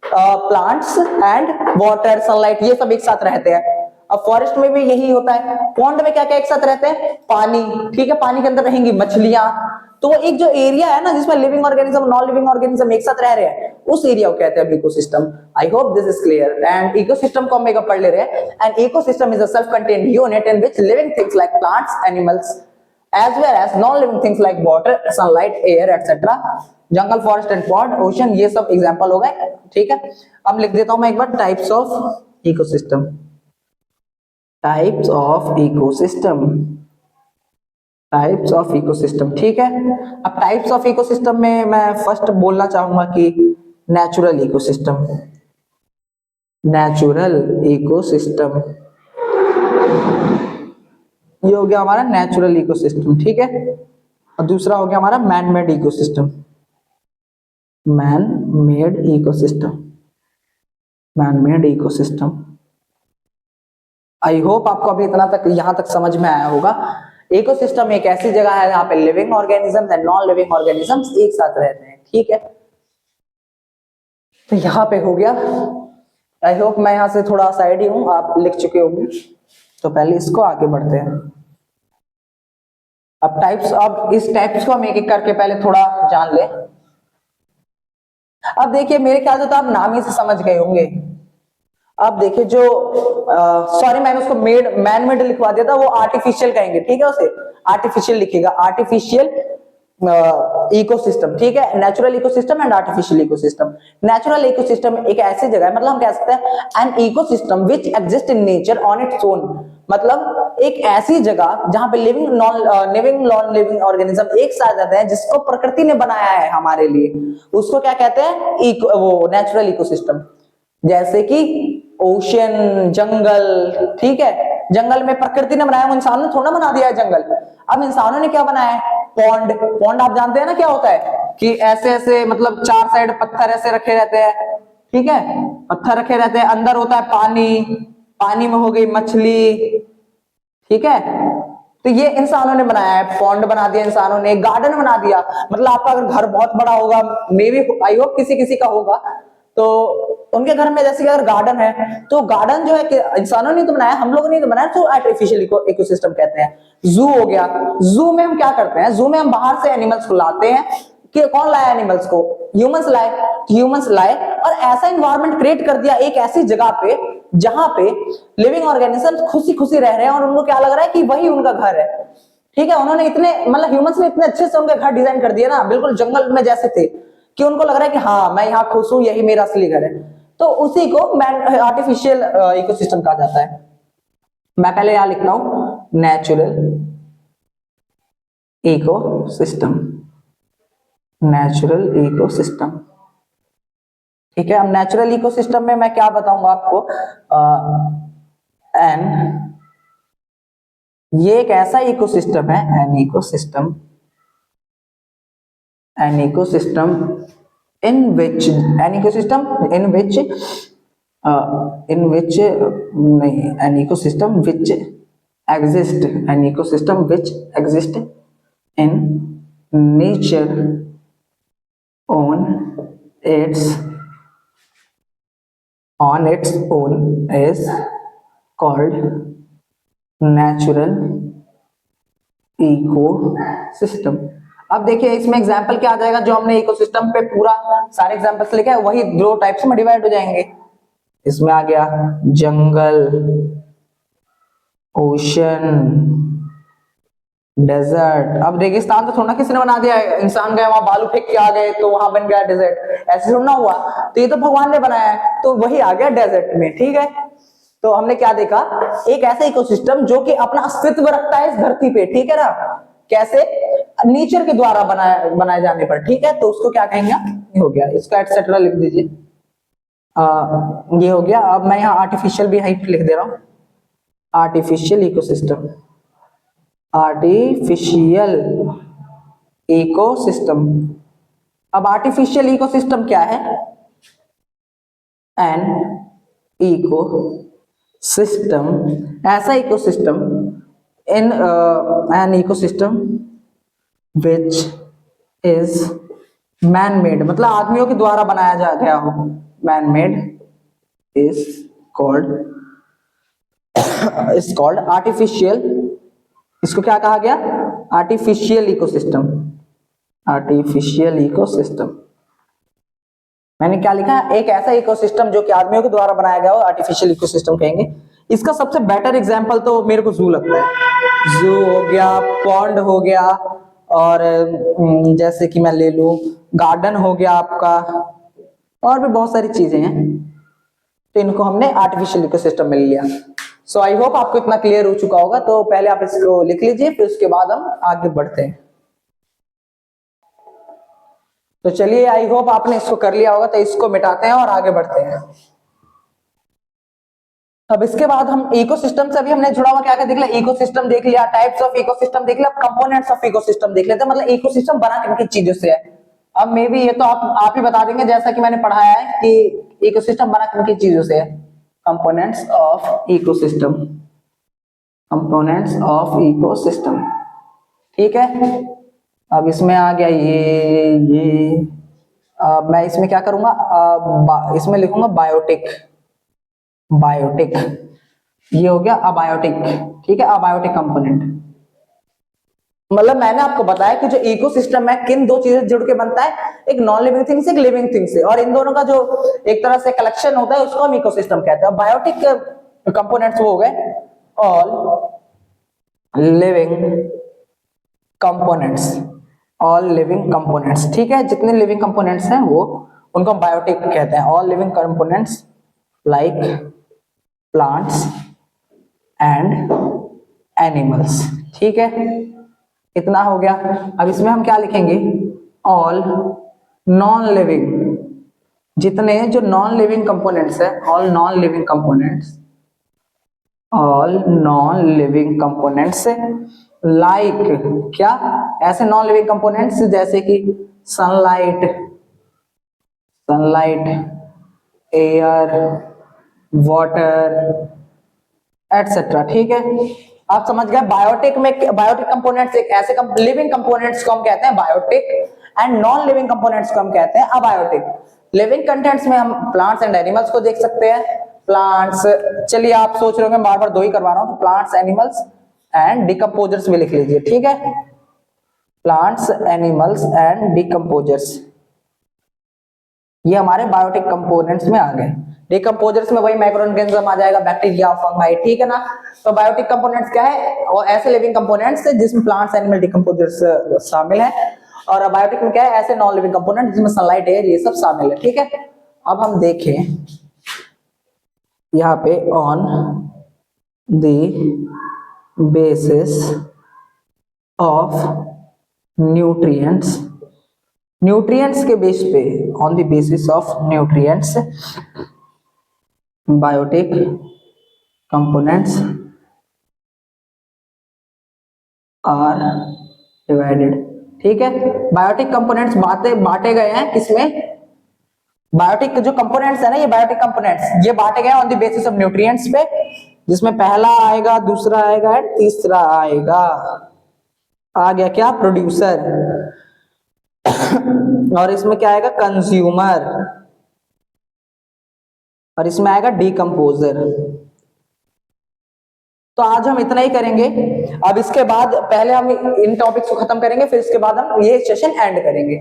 प्लांट्स एंड वाटर, सनलाइट, ये सब एक साथ रहते हैं। अब फॉरेस्ट में भी यही होता है। पॉन्ड में क्या क्या एक साथ रहते हैं? पानी, ठीक है, पानी के अंदर रहेंगी मछलियां। तो वो एक जो एरिया है ना जिसमें living organism, non living organism एक साथ रह रहे हैं, उस एरिया को कहते हैं ecosystem. I hope this is clear. And ecosystem को हम एक पढ़ ले रहे हैं। And ecosystem is a self contained unit in which living things like plants, animals as well as non-living things like water, sunlight, air, etc. Jungle, forest and pond, ocean, ये सब एग्जांपल हो गए, ठीक है। अब लिख देता हूं मैं एक बार types of ecosystem. Types of ecosystem, types of ecosystem, ठीक है। अब टाइप्स ऑफ इकोसिस्टम में मैं फर्स्ट बोलना चाहूंगा कि नेचुरल इकोसिस्टम, नेचुरल इकोसिस्टम, ये हो गया हमारा नेचुरल इकोसिस्टम, ठीक है। और दूसरा हो गया हमारा man made ecosystem, man made ecosystem, man made ecosystem. I hope आपको अभी इतना तक, यहां तक समझ में आया होगा। इकोसिस्टम एक ऐसी जगह है जहां पे living organisms and non living organisms एक साथ रहते हैं, ठीक है। तो यहां पे हो गया। आई होप मैं यहां से थोड़ा साइड ही हूं, आप लिख चुके होंगे। तो पहले इसको आगे बढ़ते हैं। अब टाइप्स, अब इस टाइप्स को हम एक एक करके पहले थोड़ा जान ले। अब देखिए मेरे ख्याल से तो आप नाम ही से समझ गए होंगे। अब देखिए जो सॉरी मैंने उसको मेड, मैन मेड लिखवा दिया था, वो आर्टिफिशियल कहेंगे, ठीक है, उसे आर्टिफिशियल लिखिएगा। आर्टिफिशियल इकोसिस्टम, ठीक है, natural ecosystem and artificial ecosystem. Natural ecosystem एक ऐसी जगह है, मतलब हम कह सकते हैं an ecosystem which exist in nature on its own, मतलब एक ऐसी जगह जहां पे लिविंग नॉन लिविंग ऑर्गेनिज्म एक साथ रहते हैं, जिसको प्रकृति ने बनाया है हमारे लिए, उसको क्या कहते हैं, वो नेचुरल इकोसिस्टम। जैसे कि ओशन, जंगल, ठीक है, जंगल में प्रकृति ने बनाया, इंसानों ने थोड़ा बना दिया है जंगल। अब इंसानों ने क्या बनाया है, पॉन्ड। पॉन्ड आप जानते हैं ना क्या होता है, कि ऐसे ऐसे मतलब चार साइड पत्थर ऐसे रखे रहते हैं, ठीक है, पत्थर रखे रहते हैं, अंदर होता है पानी, पानी में हो गई मछली, ठीक है। तो ये इंसानों ने बनाया है, पॉन्ड बना दिया इंसानों ने, गार्डन बना दिया। मतलब आपका अगर घर बहुत बड़ा होगा, मे बी आई होप किसी किसी का होगा, तो उनके घर में जैसे कि अगर गार्डन है, तो गार्डन जो है कि इंसानों ने तो बनाया, हम लोगों ने तो बनाया, तो आर्टिफिशियल इकोसिस्टम कहते हैं। जू हो गया, जू में हम क्या करते हैं, जू में हम बाहर से एनिमल्स को लाते हैं, कि कौन लाया एनिमल्स को, ह्यूमंस लाए, ह्यूमंस लाए और ऐसा इन्वायरमेंट क्रिएट कर दिया एक ऐसी जगह पे जहां पे लिविंग ऑर्गेनिजम्स खुशी खुशी रह रहे हैं, और उनको क्या लग रहा है कि वही उनका घर है, ठीक है। उन्होंने इतने मतलब ह्यूमंस ने इतने अच्छे से उनके घर डिजाइन कर दिया ना, बिल्कुल जंगल में जैसे थे, कि उनको लग रहा है कि हाँ मैं यहाँ खुश हूं, यही मेरा असली घर है। तो उसी को आर्टिफिशियल इकोसिस्टम कहा जाता है। मैं पहले यहां लिखता हूं नेचुरल इकोसिस्टम, नेचुरल इकोसिस्टम, ठीक है। अब नेचुरल इकोसिस्टम में मैं क्या बताऊंगा आपको, एन, ये एक ऐसा इकोसिस्टम है, N ecosystem, an ecosystem in which, an ecosystem in which नहीं, an ecosystem which exist, an ecosystem which exist in nature on its own is called natural ecosystem। अब देखिए इसमें एग्जाम्पल क्या आ जाएगा, जो हमने इकोसिस्टम पे पूरा सारे एग्जाम्पल्स लिखे हैं, वही दो टाइप्स में डिवाइड हो जाएंगे। इसमें आ गया जंगल, ओशन, डेजर्ट। अब रेगिस्तान तो थोड़ा किसी ने बना दिया है, इंसान गए वहां बालू फेंक के आ गए तो वहां बन गया डेजर्ट, ऐसे थोड़ा हुआ, तो ये तो भगवान ने बनाया है, तो वही आ गया डेजर्ट में, ठीक है। तो हमने क्या देखा, एक ऐसा इकोसिस्टम जो कि अपना अस्तित्व रखता है इस धरती पे, ठीक है ना, कैसे, नेचर के द्वारा बनाए जाने पर, ठीक है। तो उसको क्या कहेंगे, ये हो गया, इसका एटसेट्रा लिख दीजिए, ये हो गया। अब मैं यहाँ आर्टिफिशियल भी हाइट लिख दे रहा हूं, आर्टिफिशियल इकोसिस्टम, आर्टिफिशियल इकोसिस्टम। अब आर्टिफिशियल इकोसिस्टम क्या है, एन इकोसिस्टम, ऐसा ecosystem in an ecosystem which is man made, मतलब आदमियों के द्वारा बनाया जा गया हो, man made, is called artificial, इसको क्या कहा गया, आर्टिफिशियल इकोसिस्टम, आर्टिफिशियल इकोसिस्टम। मैंने क्या लिखा, एक ऐसा इकोसिस्टम जो कि आदमियों के द्वारा बनाया गया हो, आर्टिफिशियल इकोसिस्टम कहेंगे। इसका सबसे बेटर एग्जांपल तो मेरे को जू लगता है, जू हो गया, पॉन्ड हो गया, और जैसे कि मैं ले लूं गार्डन हो गया आपका, और भी बहुत सारी चीजें हैं, तो इनको हमने आर्टिफिशियल इकोसिस्टम में लिया। सो आई होप आपको इतना क्लियर हो चुका होगा। तो पहले आप इसको लिख लीजिए, फिर उसके बाद हम आगे बढ़ते हैं। तो चलिए, आई होप आपने इसको कर लिया होगा, तो इसको मिटाते हैं और आगे बढ़ते हैं। अब इसके बाद हम इकोसिस्टम से अभी हमने जुड़ा हुआ क्या क्या देख लिया, इकोसिस्टम देख लिया, टाइप्स ऑफ इकोसिस्टम देख लिया, कंपोनेंट्स ऑफ इकोसिस्टम देख लेते हैं, मतलब इकोसिस्टम बना किन किन चीजों से है। अब मे बी ये तो आप ही बता देंगे, जैसा कि मैंने पढ़ाया है कि इकोसिस्टम बना किन किन चीजों से है। Components of ecosystem, components of ecosystem, ठीक है। अब इसमें आ गया ये मैं इसमें क्या करूंगा, इसमें लिखूंगा बायोटिक, बायोटिक, ये हो गया अबायोटिक, ठीक है, अबायोटिक कंपोनेंट। मतलब मैंने आपको बताया कि जो इकोसिस्टम है किन दो चीजें जुड़ के बनता है, एक नॉन लिविंग थिंग से, एक लिविंग थिंग से, और इन दोनों का जो एक तरह से कलेक्शन होता है उसको हम इकोसिस्टम कहते हैं। बायोटिक कंपोनेंट्स वो हो गए all living components, all living components, ठीक है, जितने लिविंग कंपोनेंट्स हैं वो उनको हम बायोटिक कहते हैं। All living components like plants and animals, ठीक है, इतना हो गया। अब इसमें हम क्या लिखेंगे, ऑल नॉन लिविंग, जितने जो नॉन लिविंग कंपोनेंट्स है, all non living components, all non living components like, क्या, ऐसे नॉन लिविंग कंपोनेंट्स जैसे कि सनलाइट, एयर, वाटर एटसेट्रा, ठीक है। आप समझ गए, बायोटिक में बायोटिक कंपोनेंट्स एक ऐसे लिविंग कंपोनेंट्स को हम कहते हैं biotic, and non living components को हम कहते हैं अबायोटिक। लिविंग कंटेंट्स में हम प्लांट्स एंड एनिमल्स को देख सकते हैं। प्लांट्स, चलिए आप सोच रहे होंगे बार बार दो ही करवा रहा हूं, तो प्लांट्स, एनिमल्स एंड डिकम्पोजर्स भी लिख लीजिए, ठीक है, प्लांट्स, एनिमल्स एंड डिकम्पोजर्स, ये हमारे बायोटिक कंपोनेंट्स में आ गए। डिकम्पोजर्स में वही माइक्रोऑर्गेनिज्म आ जाएगा, बैक्टीरिया, फंगाई, ठीक है ना। तो बायोटिक कंपोनेंट्स क्या है, और ऐसे लिविंग कंपोनेंट्स जिसमें प्लांट्स, एनिमल, डिकम्पोजर्स शामिल है। और अबायोटिक में क्या है, ऐसे नॉन लिविंग कंपोनेंट जिसमें सनलाइट, एयर, ये सब शामिल है, ठीक है। अब हम देखें यहाँ पे, on the basis of nutrients, nutrients के बेस पे, on the basis of nutrients, biotic components are divided, ठीक है। बायोटिक कंपोनेंट्स बांटे गए हैं किसमें, बायोटिक जो कंपोनेंट्स है ना, ये बायोटिक कंपोनेंट्स ये बांटे गए on the basis of nutrients पे, जिसमें पहला आएगा, दूसरा आएगा, तीसरा आएगा, आ गया क्या, प्रोड्यूसर, और इसमें क्या आएगा, कंज्यूमर, और इसमें आएगा डिकम्पोजर। तो आज हम इतना ही करेंगे। अब इसके बाद पहले हम इन टॉपिक्स को खत्म करेंगे, फिर इसके बाद हम ये सेशन एंड करेंगे।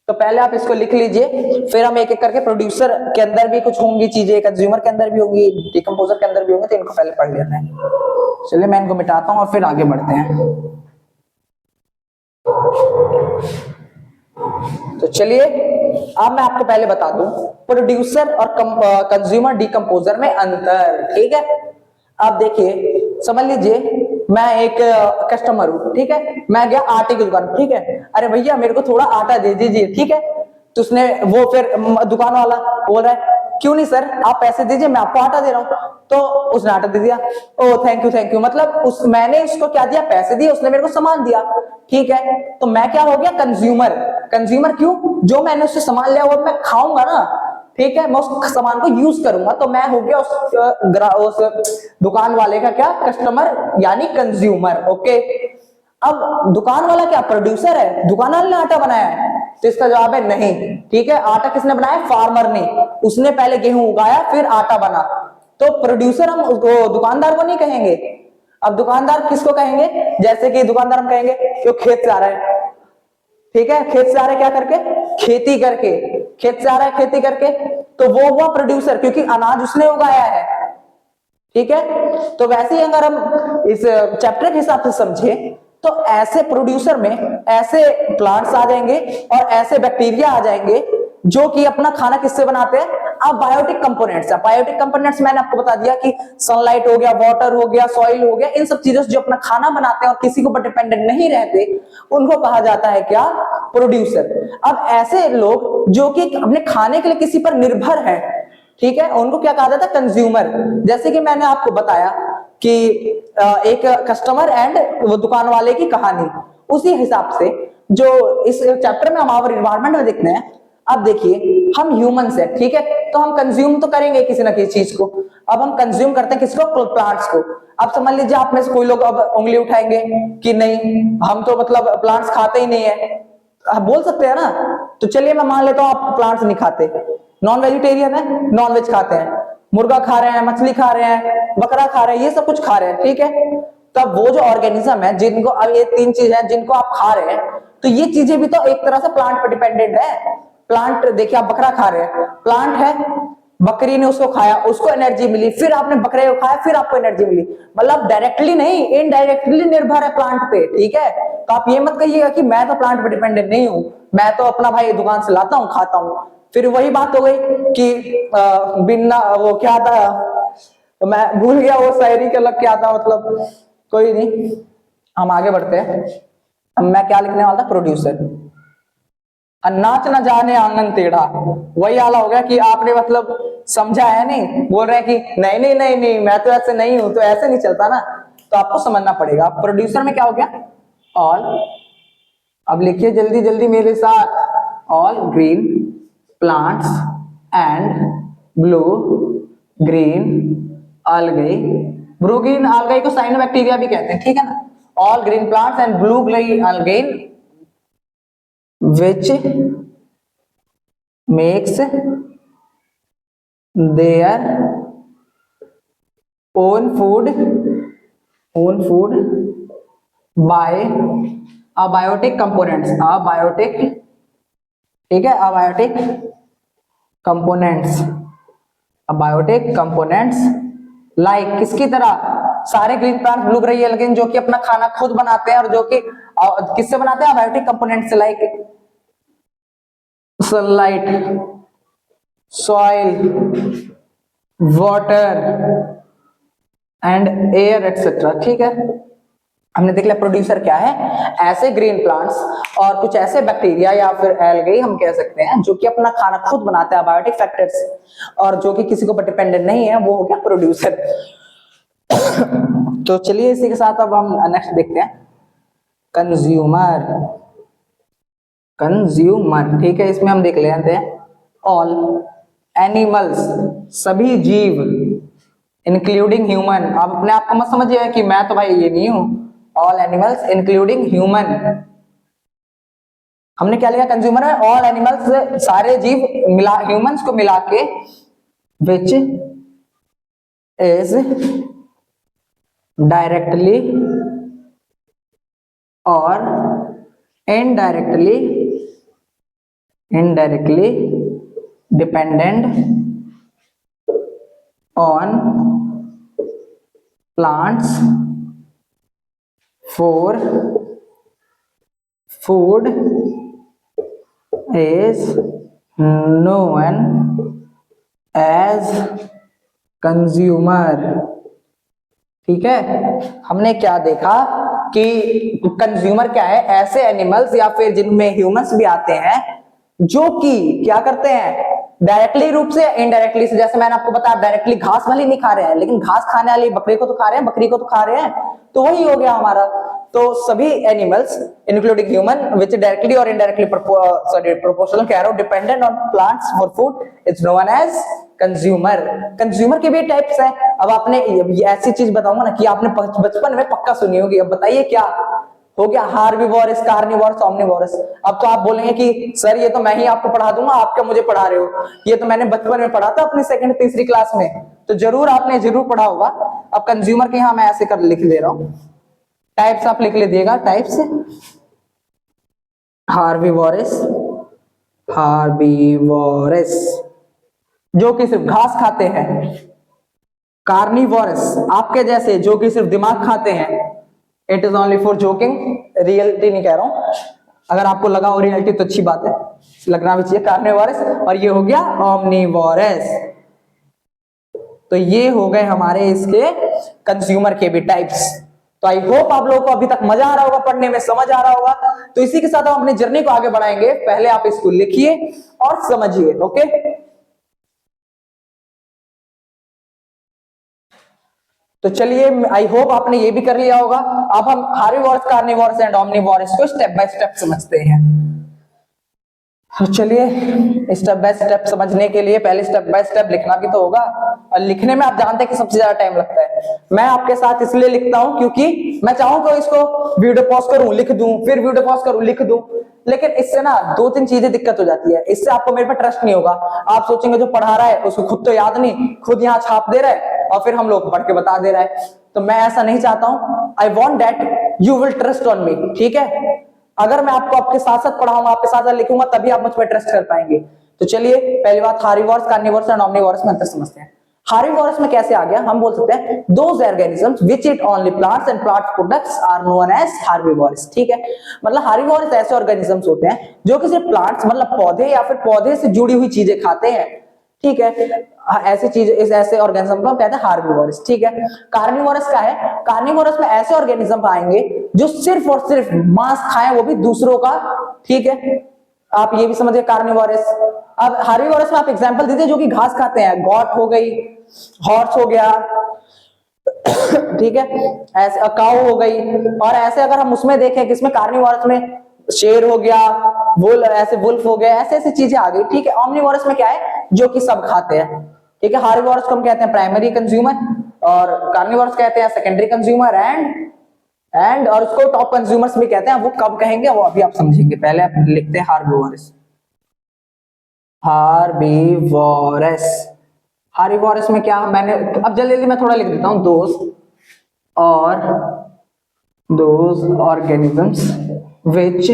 तो पहले आप इसको लिख लीजिए, फिर हम एक एक करके, प्रोड्यूसर के अंदर भी कुछ होंगी चीजें, कंज्यूमर के अंदर भी होंगी, डिकम्पोजर के अंदर भी होंगे, तो इनको पहले पढ़ लेते हैं। चलिए मैं इनको मिटाता हूं और फिर आगे बढ़ते हैं। तो चलिए अब मैं आपको पहले बता दूं प्रोड्यूसर और कंज्यूमर डिकम्पोजर में अंतर, ठीक है। अब देखिए, समझ लीजिए मैं एक कस्टमर हूं, ठीक है, मैं गया आटे की दुकान, ठीक है, अरे भैया मेरे को थोड़ा आटा दे दीजिए, ठीक है। तो उसने वो, फिर दुकान वाला बोल रहा है, क्यों नहीं सर, आप पैसे दीजिए, मैं आपको आटा दे रहा हूं। तो उसने आटा दे दिया, ओ थैंक यू, मतलब मैंने उसको क्या दिया, पैसे दिए, उसने मेरे को सामान दिया, ठीक है। तो मैं क्या हो गया, कंज्यूमर। कंज्यूमर क्यों, जो मैंने उससे सामान लिया वो मैं खाऊंगा ना, ठीक है, मैं उस सामान को यूज करूंगा, तो मैं हो गया उस दुकान वाले का क्या, कस्टमर, यानी कंज्यूमर, ओके। अब दुकान वाला क्या, प्रोड्यूसर है, दुकान वाले ने आटा बनाया है, तो इसका जवाब है नहीं, ठीक है। आटा किसने बनाया, फार्मर ने, उसने पहले गेहूं उगाया फिर आटा बना। तो प्रोड्यूसर हम दुकानदार को नहीं कहेंगे। अब दुकानदार किसको कहेंगे, जैसे कि दुकानदार हम कहेंगे जो खेत से आ रहा है, ठीक है, खेत से आ रहा है क्या करके, खेती करके, खेत से आ रहा है खेती करके, तो वो हुआ प्रोड्यूसर, क्योंकि अनाज उसने उगाया है, ठीक है। तो वैसे ही अगर हम इस चैप्टर के हिसाब से समझे, तो ऐसे प्रोड्यूसर में ऐसे प्लांट्स आ जाएंगे और ऐसे बैक्टीरिया आ जाएंगे जो कि अपना खाना किससे बनाते हैं, अब बायोटिक कंपोनेंट्स है। बायोटिक कंपोनेंट्स मैंने आपको बता दिया कि सनलाइट हो गया, वाटर हो गया, सॉइल हो गया, इन सब चीजों से जो अपना खाना बनाते हैं और किसी के ऊपर डिपेंडेंट नहीं रहते, उनको कहा जाता है क्या, प्रोड्यूसर। अब ऐसे लोग जो कि अपने खाने के लिए किसी पर निर्भर है, ठीक है, उनको क्या कहा जाता है, कंज्यूमर। जैसे कि मैंने आपको बताया कि एक कस्टमर एंड वो दुकान वाले की कहानी, उसी हिसाब से जो इस चैप्टर में हम आवर इन्वायरमेंट में देखते हैं। अब देखिए हम ह्यूमंस हैं, ठीक है, तो हम कंज्यूम तो करेंगे किसी ना किसी चीज को। अब हम कंज्यूम करते हैं किसको, प्लांट्स को। अब समझ लीजिए आप में से कोई लोग अब उंगली उठाएंगे कि नहीं हम तो मतलब प्लांट्स खाते ही नहीं है, आप बोल सकते हैं ना। तो चलिए मैं मान लेता हूं आप प्लांट्स नहीं खाते, नॉन वेजिटेरियन है, नॉन वेज खाते हैं, मुर्गा खा रहे हैं, मछली खा रहे हैं, बकरा खा रहे हैं, ये सब कुछ खा रहे हैं, ठीक है। तब वो जो ऑर्गेनिज्म है जिनको, अब ये तीन चीज है जिनको आप खा रहे हैं, तो ये चीजें भी तो एक तरह से प्लांट पर डिपेंडेंट है। प्लांट देखिए, आप बकरा खा रहे हैं, प्लांट है, बकरी ने उसको खाया, उसको एनर्जी मिली, फिर आपने बकरे को खाया, फिर आपको एनर्जी मिली। मतलब डायरेक्टली नहीं, इनडायरेक्टली निर्भर है प्लांट पे, ठीक है। तो आप ये मत कहिएगा कि मैं तो प्लांट पे डिपेंडेंट नहीं हूं, मैं तो अपना भाई दुकान से लाता हूं खाता हूं। फिर वही बात हो गई कि बिना वो क्या था, तो मैं भूल गया वो शायरी का लग क्या था, मतलब कोई नहीं, हम आगे बढ़ते हैं। अब मैं क्या लिखने वाला था, प्रोड्यूसर। नाच न जाने आंगन टेढ़ा, वही वाला हो गया कि आपने मतलब समझा है नहीं, बोल रहे हैं कि नहीं नहीं नहीं नहीं मैं तो ऐसे नहीं हूं, तो ऐसे नहीं चलता ना, तो आपको समझना पड़ेगा। प्रोड्यूसर में क्या हो गया, ऑल, अब लिखिए जल्दी जल्दी मेरे साथ, all green plants and blue green algae, blue green algae को साइनोबैक्टीरिया भी कहते हैं, ठीक है ना। All green plants and blue green algae which makes their own food by abiotic components, abiotic, ठीक है, abiotic components, abiotic components like किसकी तरह, सारे green plant blue green algae जो कि अपना खाना खुद बनाते हैं, और जो कि किससे बनाते हैं, abiotic components से, like sunlight, soil, water and air etcetera, ठीक है। हमने देख लिया प्रोड्यूसर क्या है, ऐसे ग्रीन प्लांट्स और कुछ ऐसे बैक्टीरिया या फिर एल्गे हम कह सकते हैं जो कि अपना खाना खुद बनाते हैं, बायोटिक फैक्टर्स, और जो कि किसी को पर डिपेंडेंट नहीं है, वो हो गया प्रोड्यूसर। तो चलिए इसी के साथ अब हम नेक्स्ट देखते हैं, कंज्यूमर। कंज्यूमर, ठीक है, इसमें हम देख लेते हैं, ऑल एनिमल्स, सभी जीव, इंक्लूडिंग ह्यूमन। आप अपने आप को मत समझिए कि मैं तो भाई ये नहीं हूं, ऑल एनिमल्स इंक्लूडिंग ह्यूमन। हमने क्या लिया, कंज्यूमर है, ऑल एनिमल्स, सारे जीव मिला, ह्यूमंस को मिला के, विच इज डायरेक्टली और indirectly dependent on plants for food is known as consumer, ठीक है। हमने क्या देखा कि कंज्यूमर क्या है, ऐसे एनिमल्स या फिर जिनमें ह्यूमंस भी आते हैं जो कि क्या करते हैं, डायरेक्टली रूप से इनडायरेक्टली से, जैसे मैंने आपको बताया डायरेक्टली घास वाली नहीं खा रहे हैं, लेकिन घास खाने वाली बकरी को तो खा रहे हैं, बकरी को तो खा रहे हैं, तो वही हो गया हमारा। तो सभी animals including human which directly और इनडायरेक्टली प्रोपोर्शनल कह रहा हूं dependent on plants for food is known as consumer. Consumer के भी टाइप्स है। अब आपने ऐसी चीज बताऊंगा ना कि आपने बचपन में पक्का सुनी होगी, अब बताइए क्या हो गया, हार्बिवोरस, कार्निवोरस, ओमनिवोरस। अब तो आप बोलेंगे कि सर ये तो मैं ही आपको पढ़ा दूंगा, आप क्या मुझे पढ़ा रहे हो, ये तो मैंने बचपन में पढ़ा था अपनी सेकंड तीसरी क्लास में, तो जरूर आपने जरूर पढ़ा होगा। अब कंज्यूमर के यहां मैं ऐसे कर लिख दे रहा हूं, टाइप्स आप लिख लीजिएगा, टाइप्स, हार्बिवोरस, हार्बिवोरस जो कि सिर्फ घास खाते हैं, कार्निवोरस आपके जैसे जो कि सिर्फ दिमाग खाते हैं। It is only for joking, reality नहीं कह रहा हूं, अगर आपको लगा हो रियलिटी तो अच्छी बात है, लगना भी चाहिए। कार्निवोरस, और ये हो गया ओमनिवोरस। तो ये हो गए हमारे इसके कंज्यूमर के भी टाइप्स। तो आई होप आप लोगों को अभी तक मजा आ रहा होगा, पढ़ने में समझ आ रहा होगा। तो इसी के साथ हम अपनी जर्नी को आगे बढ़ाएंगे, पहले आप इसको लिखिए और समझिए, ओके। तो चलिए, आई होप आपने ये भी कर लिया होगा। अब हम हार्बिवोरस, कार्निवोरस एंड ओमनिवोरस को स्टेप बाय स्टेप समझते हैं। तो चलिए, स्टेप बाय स्टेप समझने के लिए पहले स्टेप बाय स्टेप लिखना भी तो होगा, और लिखने में आप जानते हैं कि सबसे ज्यादा टाइम लगता है। मैं आपके साथ इसलिए लिखता हूं क्योंकि मैं चाहूं तो इसको वीडियो पॉज करूं, लिख दूं, फिर वीडियो पॉज करूं, लिख दूं, लेकिन इससे ना दो तीन चीजें दिक्कत हो जाती है। इससे आपको मेरे पे ट्रस्ट नहीं होगा, आप सोचेंगे जो पढ़ा रहा है उसको खुद तो याद नहीं, खुद यहाँ छाप दे रहा है और फिर हम लोग पढ़ के बता दे रहा है। तो मैं ऐसा नहीं चाहता हूं। I want that you will trust on me, ठीक है। अगर मैं आपको आपके साथ साथ पढ़ाऊंगा, आपके साथ साथ लिखूंगा, तभी आप मुझ पर ट्रस्ट कर पाएंगे। तो चलिए पहली बात हार्बीवोरस, कार्निवोरस और ऑमनीवोरस में अंतर समझते हैं। हार्बीवोरस में कैसे आ गया, हम बोल सकते हैं those organisms which eat only plants and plant products are known as herbivorous. ठीक है, मतलब हार्बीवोरस ऐसे ऑर्गेनिजम्स होते हैं जो कि सिर्फ प्लांट्स मतलब पौधे या फिर पौधे से जुड़ी हुई चीजें खाते हैं। ठीक है, ऐसी चीज, इस ऐसे ऑर्गेनिज्म को हम कहते हैं हार्बीवोरस। ठीक है, कार्निवोरस क्या है, कार्निवोरस में ऐसे ऑर्गेनिज्म आएंगे जो सिर्फ और सिर्फ मांस खाएं, वो भी दूसरों का। ठीक है, आप ये भी समझिए कार्निवोरस। अब हार्बीवोरस में आप एग्जांपल दीजिए जो कि घास खाते हैं, गॉट हो गई, हॉर्स हो गया, ठीक है, ऐसे काऊ हो गई। और ऐसे अगर हम उसमें देखें कि इसमें कार्निवोरस में शेर हो गया, वुल, ऐसे वुल्फ हो गया, ऐसे ऐसी चीजें आ गई। ठीक है, ऑमनीवोरस में क्या है, जो कि सब खाते हैं। ठीक है, हार्बीवोरस को हम कहते हैं प्राइमरी कंज्यूमर और कार्निवोरस कहते हैं सेकेंडरी कंज्यूमर एंड और उसको टॉप कंज्यूमर्स भी कहते हैं। वो कब कहेंगे वो अभी आप समझेंगे, पहले आप लिखते हैं हार्बीवोरस। हार्बीवोरस, हार्बीवोरस में क्या, मैंने अब जल्दी जल्दी मैं थोड़ा लिख देता हूं, those organisms which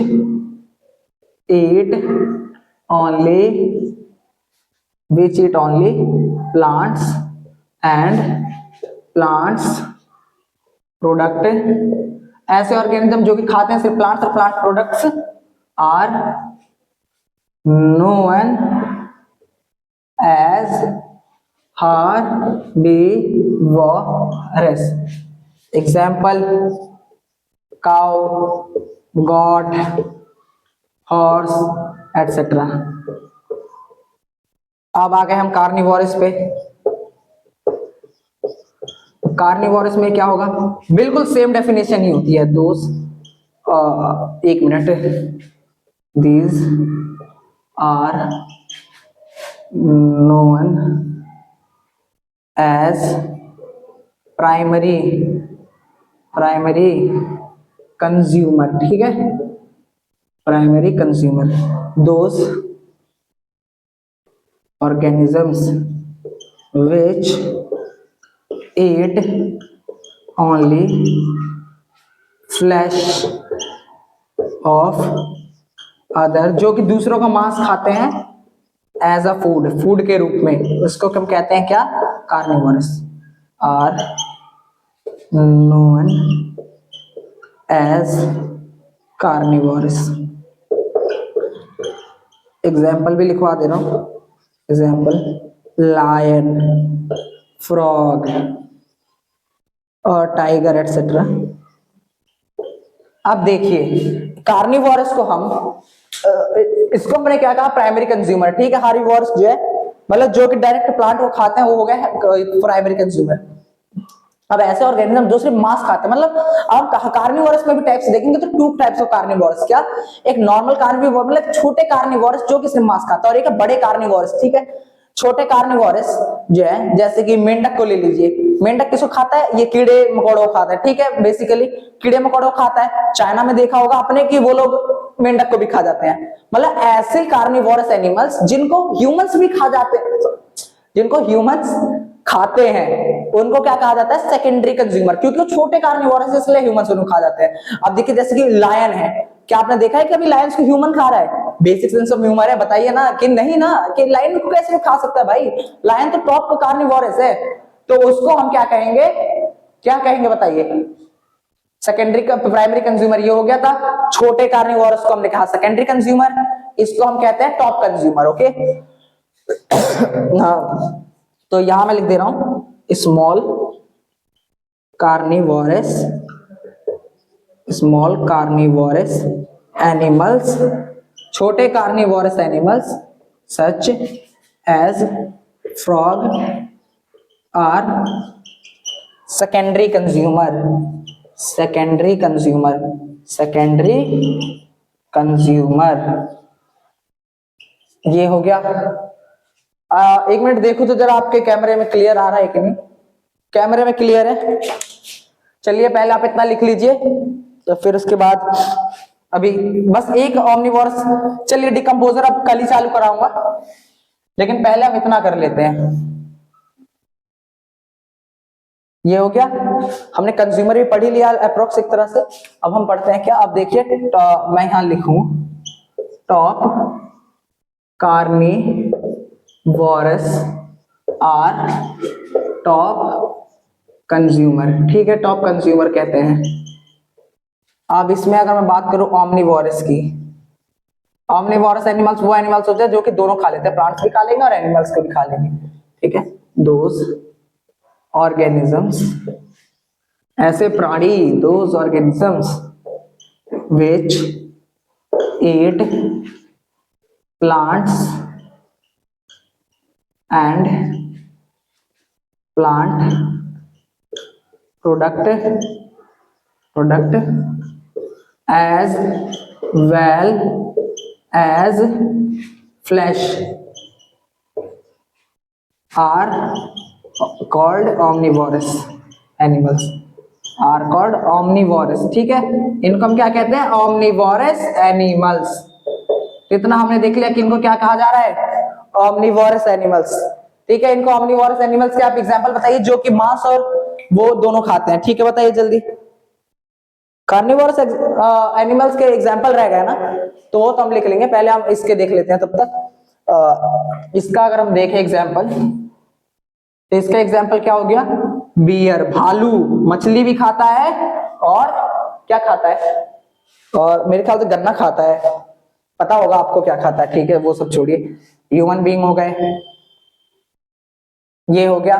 eat only plants and plants product, ऐसे ऑर्गेनिज्म जो कि खाते हैं सिर्फ प्लांट्स और plant products are known as herbivorous. Example cow, goat, horse etcetera. अब आ गए हम कार्निवोरस पे। कार्निवोरस में क्या होगा, बिल्कुल सेम डेफिनेशन ही होती है दोस्त। एक minute, these are known as primary consumer. ठीक है, primary consumer, those organisms which eat only flesh of other, जो कि दूसरों का मांस खाते हैं एज अ फूड के रूप में, उसको हम कहते हैं क्या, carnivorous, are known as carnivorous. Example भी लिखवा दे रहा हूं, एग्जाम्पल लायन, फ्रॉग और टाइगर एटसेट्रा। अब देखिए कार्निवोरस को हम इसको हमने क्या कहा, प्राइमरी कंज्यूमर। ठीक है, हार्बीवोरस जो है मतलब जो कि डायरेक्ट प्लांट को खाते हैं वो हो गया प्राइमरी कंज्यूमर। अब ऐसे ऑर्गेनिज्म जो सिर्फ मांस खाते हैं, मतलब आप कार्निवोरस में भी टाइप्स देखेंगे तो टू टाइप्स ऑफ कार्निवोरस, क्या, एक नॉर्मल कार्निवोरस मतलब छोटे कार्निवोरस जो कि सिर्फ मांस खाता है, और एक बड़े कार्निवोरस। ठीक है, छोटे कार्निवोरस जो है जैसे कि मेंढक को ले लीजिए, मेंढक किसको खाता है, ये कीड़े मकोड़ों को खाता है। ठीक है, बेसिकली कीड़े मकोड़ों को खाता है। चाइना में देखा होगा आपने कि वो लोग मेंढक को भी खा जाते हैं। मतलब ऐसे कार्निवोरस एनिमल्स जिनको ह्यूमंस भी खा जाते हैं, जिनको ह्यूमंस खाते हैं, उनको क्या कहा जाता है, सेकेंडरी कंज्यूमर, क्योंकि वो छोटे कार्निवोरस है इसलिए ह्यूमंस उनको खा जाते हैं। अब देखिए जैसे कि लायन है, क्या आपने देखा है कि अभी लायंस को ह्यूमन खा रहा है, बेसिक सेंस ऑफ ह्यूमर है, बताइए ना कि नहीं ना, कि लायन को कैसे खा सकता है भाई, लायन तो टॉप कार्निवोरस है, तो उसको हम क्या कहेंगे बताइए, सेकेंडरी का प्राइमरी कंज्यूमर ये हो गया था, छोटे कार्निवोरस को हमने कहा सेकेंडरी कंज्यूमर, इसको हम कहते हैं टॉप कंज्यूमर। ओके हाँ, तो यहां मैं लिख दे रहा हूं स्मॉल कार्निवोरस एनिमल्स, छोटे carnivorous animals such as frog are secondary consumer. ये हो गया। एक मिनट देखो तो जरा आपके कैमरे में क्लियर आ रहा है कि नहीं, कैमरे में क्लियर है। चलिए पहले आप इतना लिख लीजिए, तो फिर उसके बाद अभी बस एक ऑमनीवोरस, चलिए डिकम्पोजर अब कल ही चालू कराऊंगा, लेकिन पहले हम इतना कर लेते हैं। ये हो गया, हमने कंज्यूमर भी पढ़ ही लिया अप्रोक्स एक तरह से। अब हम पढ़ते हैं क्या, अब देखिए मैं यहां लिखूं top carnivorous are top consumer, ठीक है, टॉप कंज्यूमर कहते हैं। अब इसमें अगर मैं बात करूं ऑमनिवोरस की, ऑमनिवोरस एनिमल्स वो एनिमल्स होते हैं जो कि दोनों खा लेते हैं, प्लांट्स भी खा लेंगे और एनिमल्स को भी खा लेंगे, ठीक है। दोज ऑर्गेनिजम्स, ऐसे प्राणी, those organisms which eat plants and plant product as well as flesh are called omnivorous animals, are called omnivorous, ठीक है। इनको हम क्या कहते हैं, omnivorous animals। इतना हमने देख लिया कि इनको क्या कहा जा रहा है, omnivorous animals, ठीक है। इनको omnivorous animals के आप एग्जांपल बताइए जो कि मांस और वो दोनों खाते हैं, ठीक है, बताइए जल्दी। कार्निवोरस एनिमल्स के एग्जांपल रह गए ना, तो वो तो हम लिख लेंगे, पहले हम इसके देख लेते हैं तब तक। इसका अगर हम देखें एग्जांपल, तो इसका एग्जांपल क्या हो गया, बियर, भालू, मछली भी खाता है और क्या खाता है, और मेरे ख्याल से गन्ना खाता है, पता होगा आपको क्या खाता है, ठीक है, वो सब छोड़िए। ह्यूमन बीइंग हो गए, ये हो गया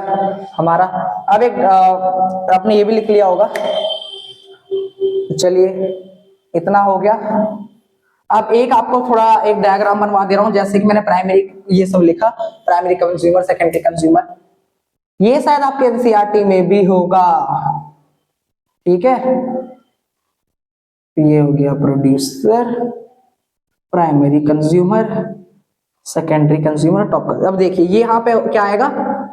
हमारा। अब एक आपने ये भी लिख लिया होगा, चलिए इतना हो गया। अब एक आपको थोड़ा एक डायग्राम बनवा दे रहा हूं, जैसे कि मैंने प्राइमरी ये सब लिखा, प्राइमरी कंज्यूमर, सेकेंडरी कंज्यूमर, ये शायद आपके एनसीईआरटी में भी होगा, ठीक है। ये हो गया producer, primary consumer, secondary consumer, top. अब देखिए ये यहाँ पे क्या आएगा,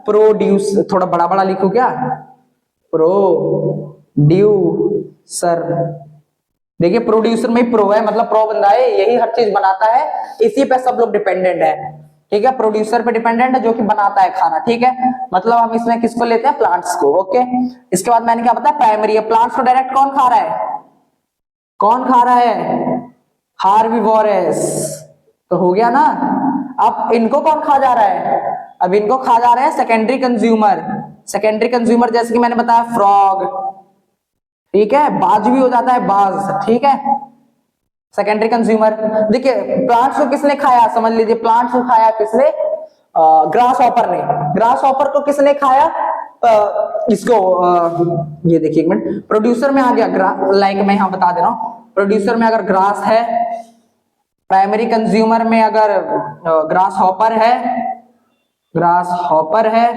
प्रोड्यूस, थोड़ा बड़ा बड़ा लिखो क्या, प्रोड्यूसर। देखिए प्रोड्यूसर में प्रो है, मतलब प्रो बंदा है, यही हर चीज बनाता है, इसी पे सब लोग डिपेंडेंट है, ठीक है। प्रोड्यूसर पे डिपेंडेंट है जो कि बनाता है खाना, ठीक है। मतलब हम इसमें किसको लेते हैं, प्लांट्स को, ओके। इसके बाद मैंने क्या बताया, प्राइमरी है, प्लांट्स को डायरेक्ट कौन खा रहा है, कौन खा रहा है, हार्बिवोरस, तो हो गया ना। अब इनको कौन खा जा रहा है, अब इनको खा जा रहा है सेकेंडरी कंज्यूमर, सेकेंडरी कंज्यूमर जैसे कि मैंने बताया फ्रॉग, ठीक है, बाज भी हो जाता है, बाज, ठीक है, सेकेंडरी कंज्यूमर। देखिए प्लांट्स को किसने खाया, समझ लीजिए प्लांट्स को खाया किसने, ग्रास हॉपर ने, ग्रास हॉपर को किसने खाया, इसको ये देखिए एक मिनट, प्रोड्यूसर में आ गया, लाइक मैं यहां बता दे रहा हूं, प्रोड्यूसर में अगर ग्रास है, प्राइमरी कंज्यूमर में अगर ग्रास हॉपर है, ग्रास हॉपर है,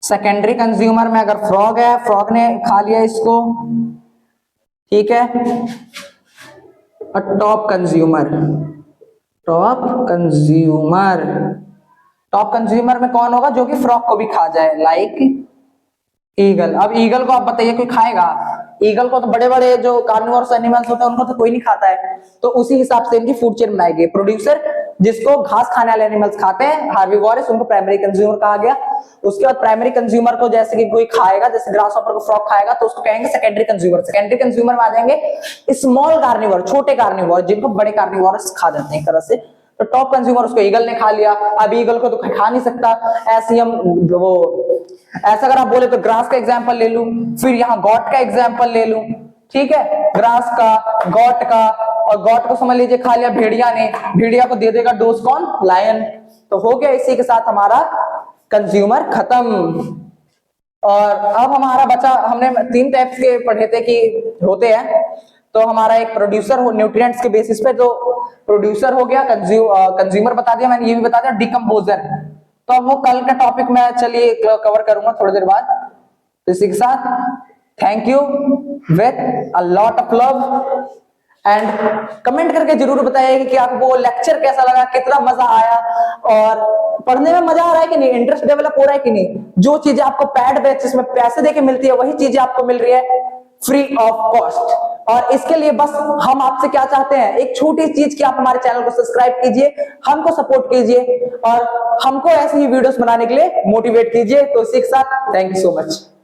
सेकेंडरी कंज्यूमर में अगर फ्रॉग है, फ्रॉग ने खा लिया इसको, ठीक है। और top consumer, top consumer, top consumer में कौन होगा, जो कि फ्रॉग को भी खा जाए, लाइक ईगल। अब ईगल को आप बताइए कोई खाएगा, ईगल को तो बड़े बड़े जो कार्निवोरस एनिमल्स होते हैं उनको तो कोई नहीं खाता है, तो उसी हिसाब से इनकी फूड चेन बनाई गई। प्रोड्यूसर जिसको घास खाने वाले एनिमल्स खाते हैं, हार्बिवोरस, उनको प्राइमरी कंज्यूमर कहा गया। उसके बाद प्राइमरी कंज्यूमर को जैसे कि कोई खाएगा, जैसे ग्रास हॉपर को फ्रॉग खाएगा, तो उसको कहेंगे सेकेंडरी कंज्यूमर। सेकेंडरी कंज्यूमर में आ जाएंगे स्मॉल कार्निवोर, छोटे कार्निवोर, जिनको बड़े कार्निवोरस खा जाते हैं एक तरह से। तो टॉप कंज्यूमर उसको ईगल ने खा लिया, अब ईगल को तो खा नहीं सकता, ऐसे हम वो ऐसा अगर आप बोले तो ग्रास का एग्जांपल ले लूं, फिर यहाँ गॉट का एग्जांपल ले लूं, ठीक है, ग्रास का, गॉट का, और गॉट को समझ लीजिए खा लिया भेड़िया ने, भेड़िया को दे देगा डोज कौन, लायन। तो हो गया, इसी के साथ हमारा कंज्यूमर खत्म। और अब हमारा बचा, हमने 3 टाइप्स के पढ़े थे कि होते हैं, तो हमारा एक प्रोड्यूसर हो न्यूट्रिएंट्स के बेसिस पे, तो प्रोड्यूसर हो गया, कंज्यूमर बता दिया मैंने, ये भी बता दिया डिकम्पोजर। तो अब वो कल का टॉपिक मैं चलिए कवर करूंगा थोड़ी देर बाद। तो इसी के साथ thank you with a lot of love, and comment करके जरूर बताइए कि आपको वो लेक्चर कैसा लगा, कितना मजा आया, और पढ़ने में मजा आ रहा है कि नहीं, इंटरेस्ट डेवलप हो रहा है कि नहीं। जो चीजें आपको पैड बेसिस में पैसे देके मिलती है, वही चीजें आपको मिल रही है फ्री ऑफ कॉस्ट। और इसके लिए बस हम आपसे क्या चाहते हैं, एक छोटी चीज की आप हमारे चैनल को सब्सक्राइब कीजिए, हमको सपोर्ट कीजिए, और हमको ऐसी ही वीडियोस बनाने के लिए मोटिवेट कीजिए। तो इसी के साथ थैंक यू सो मच।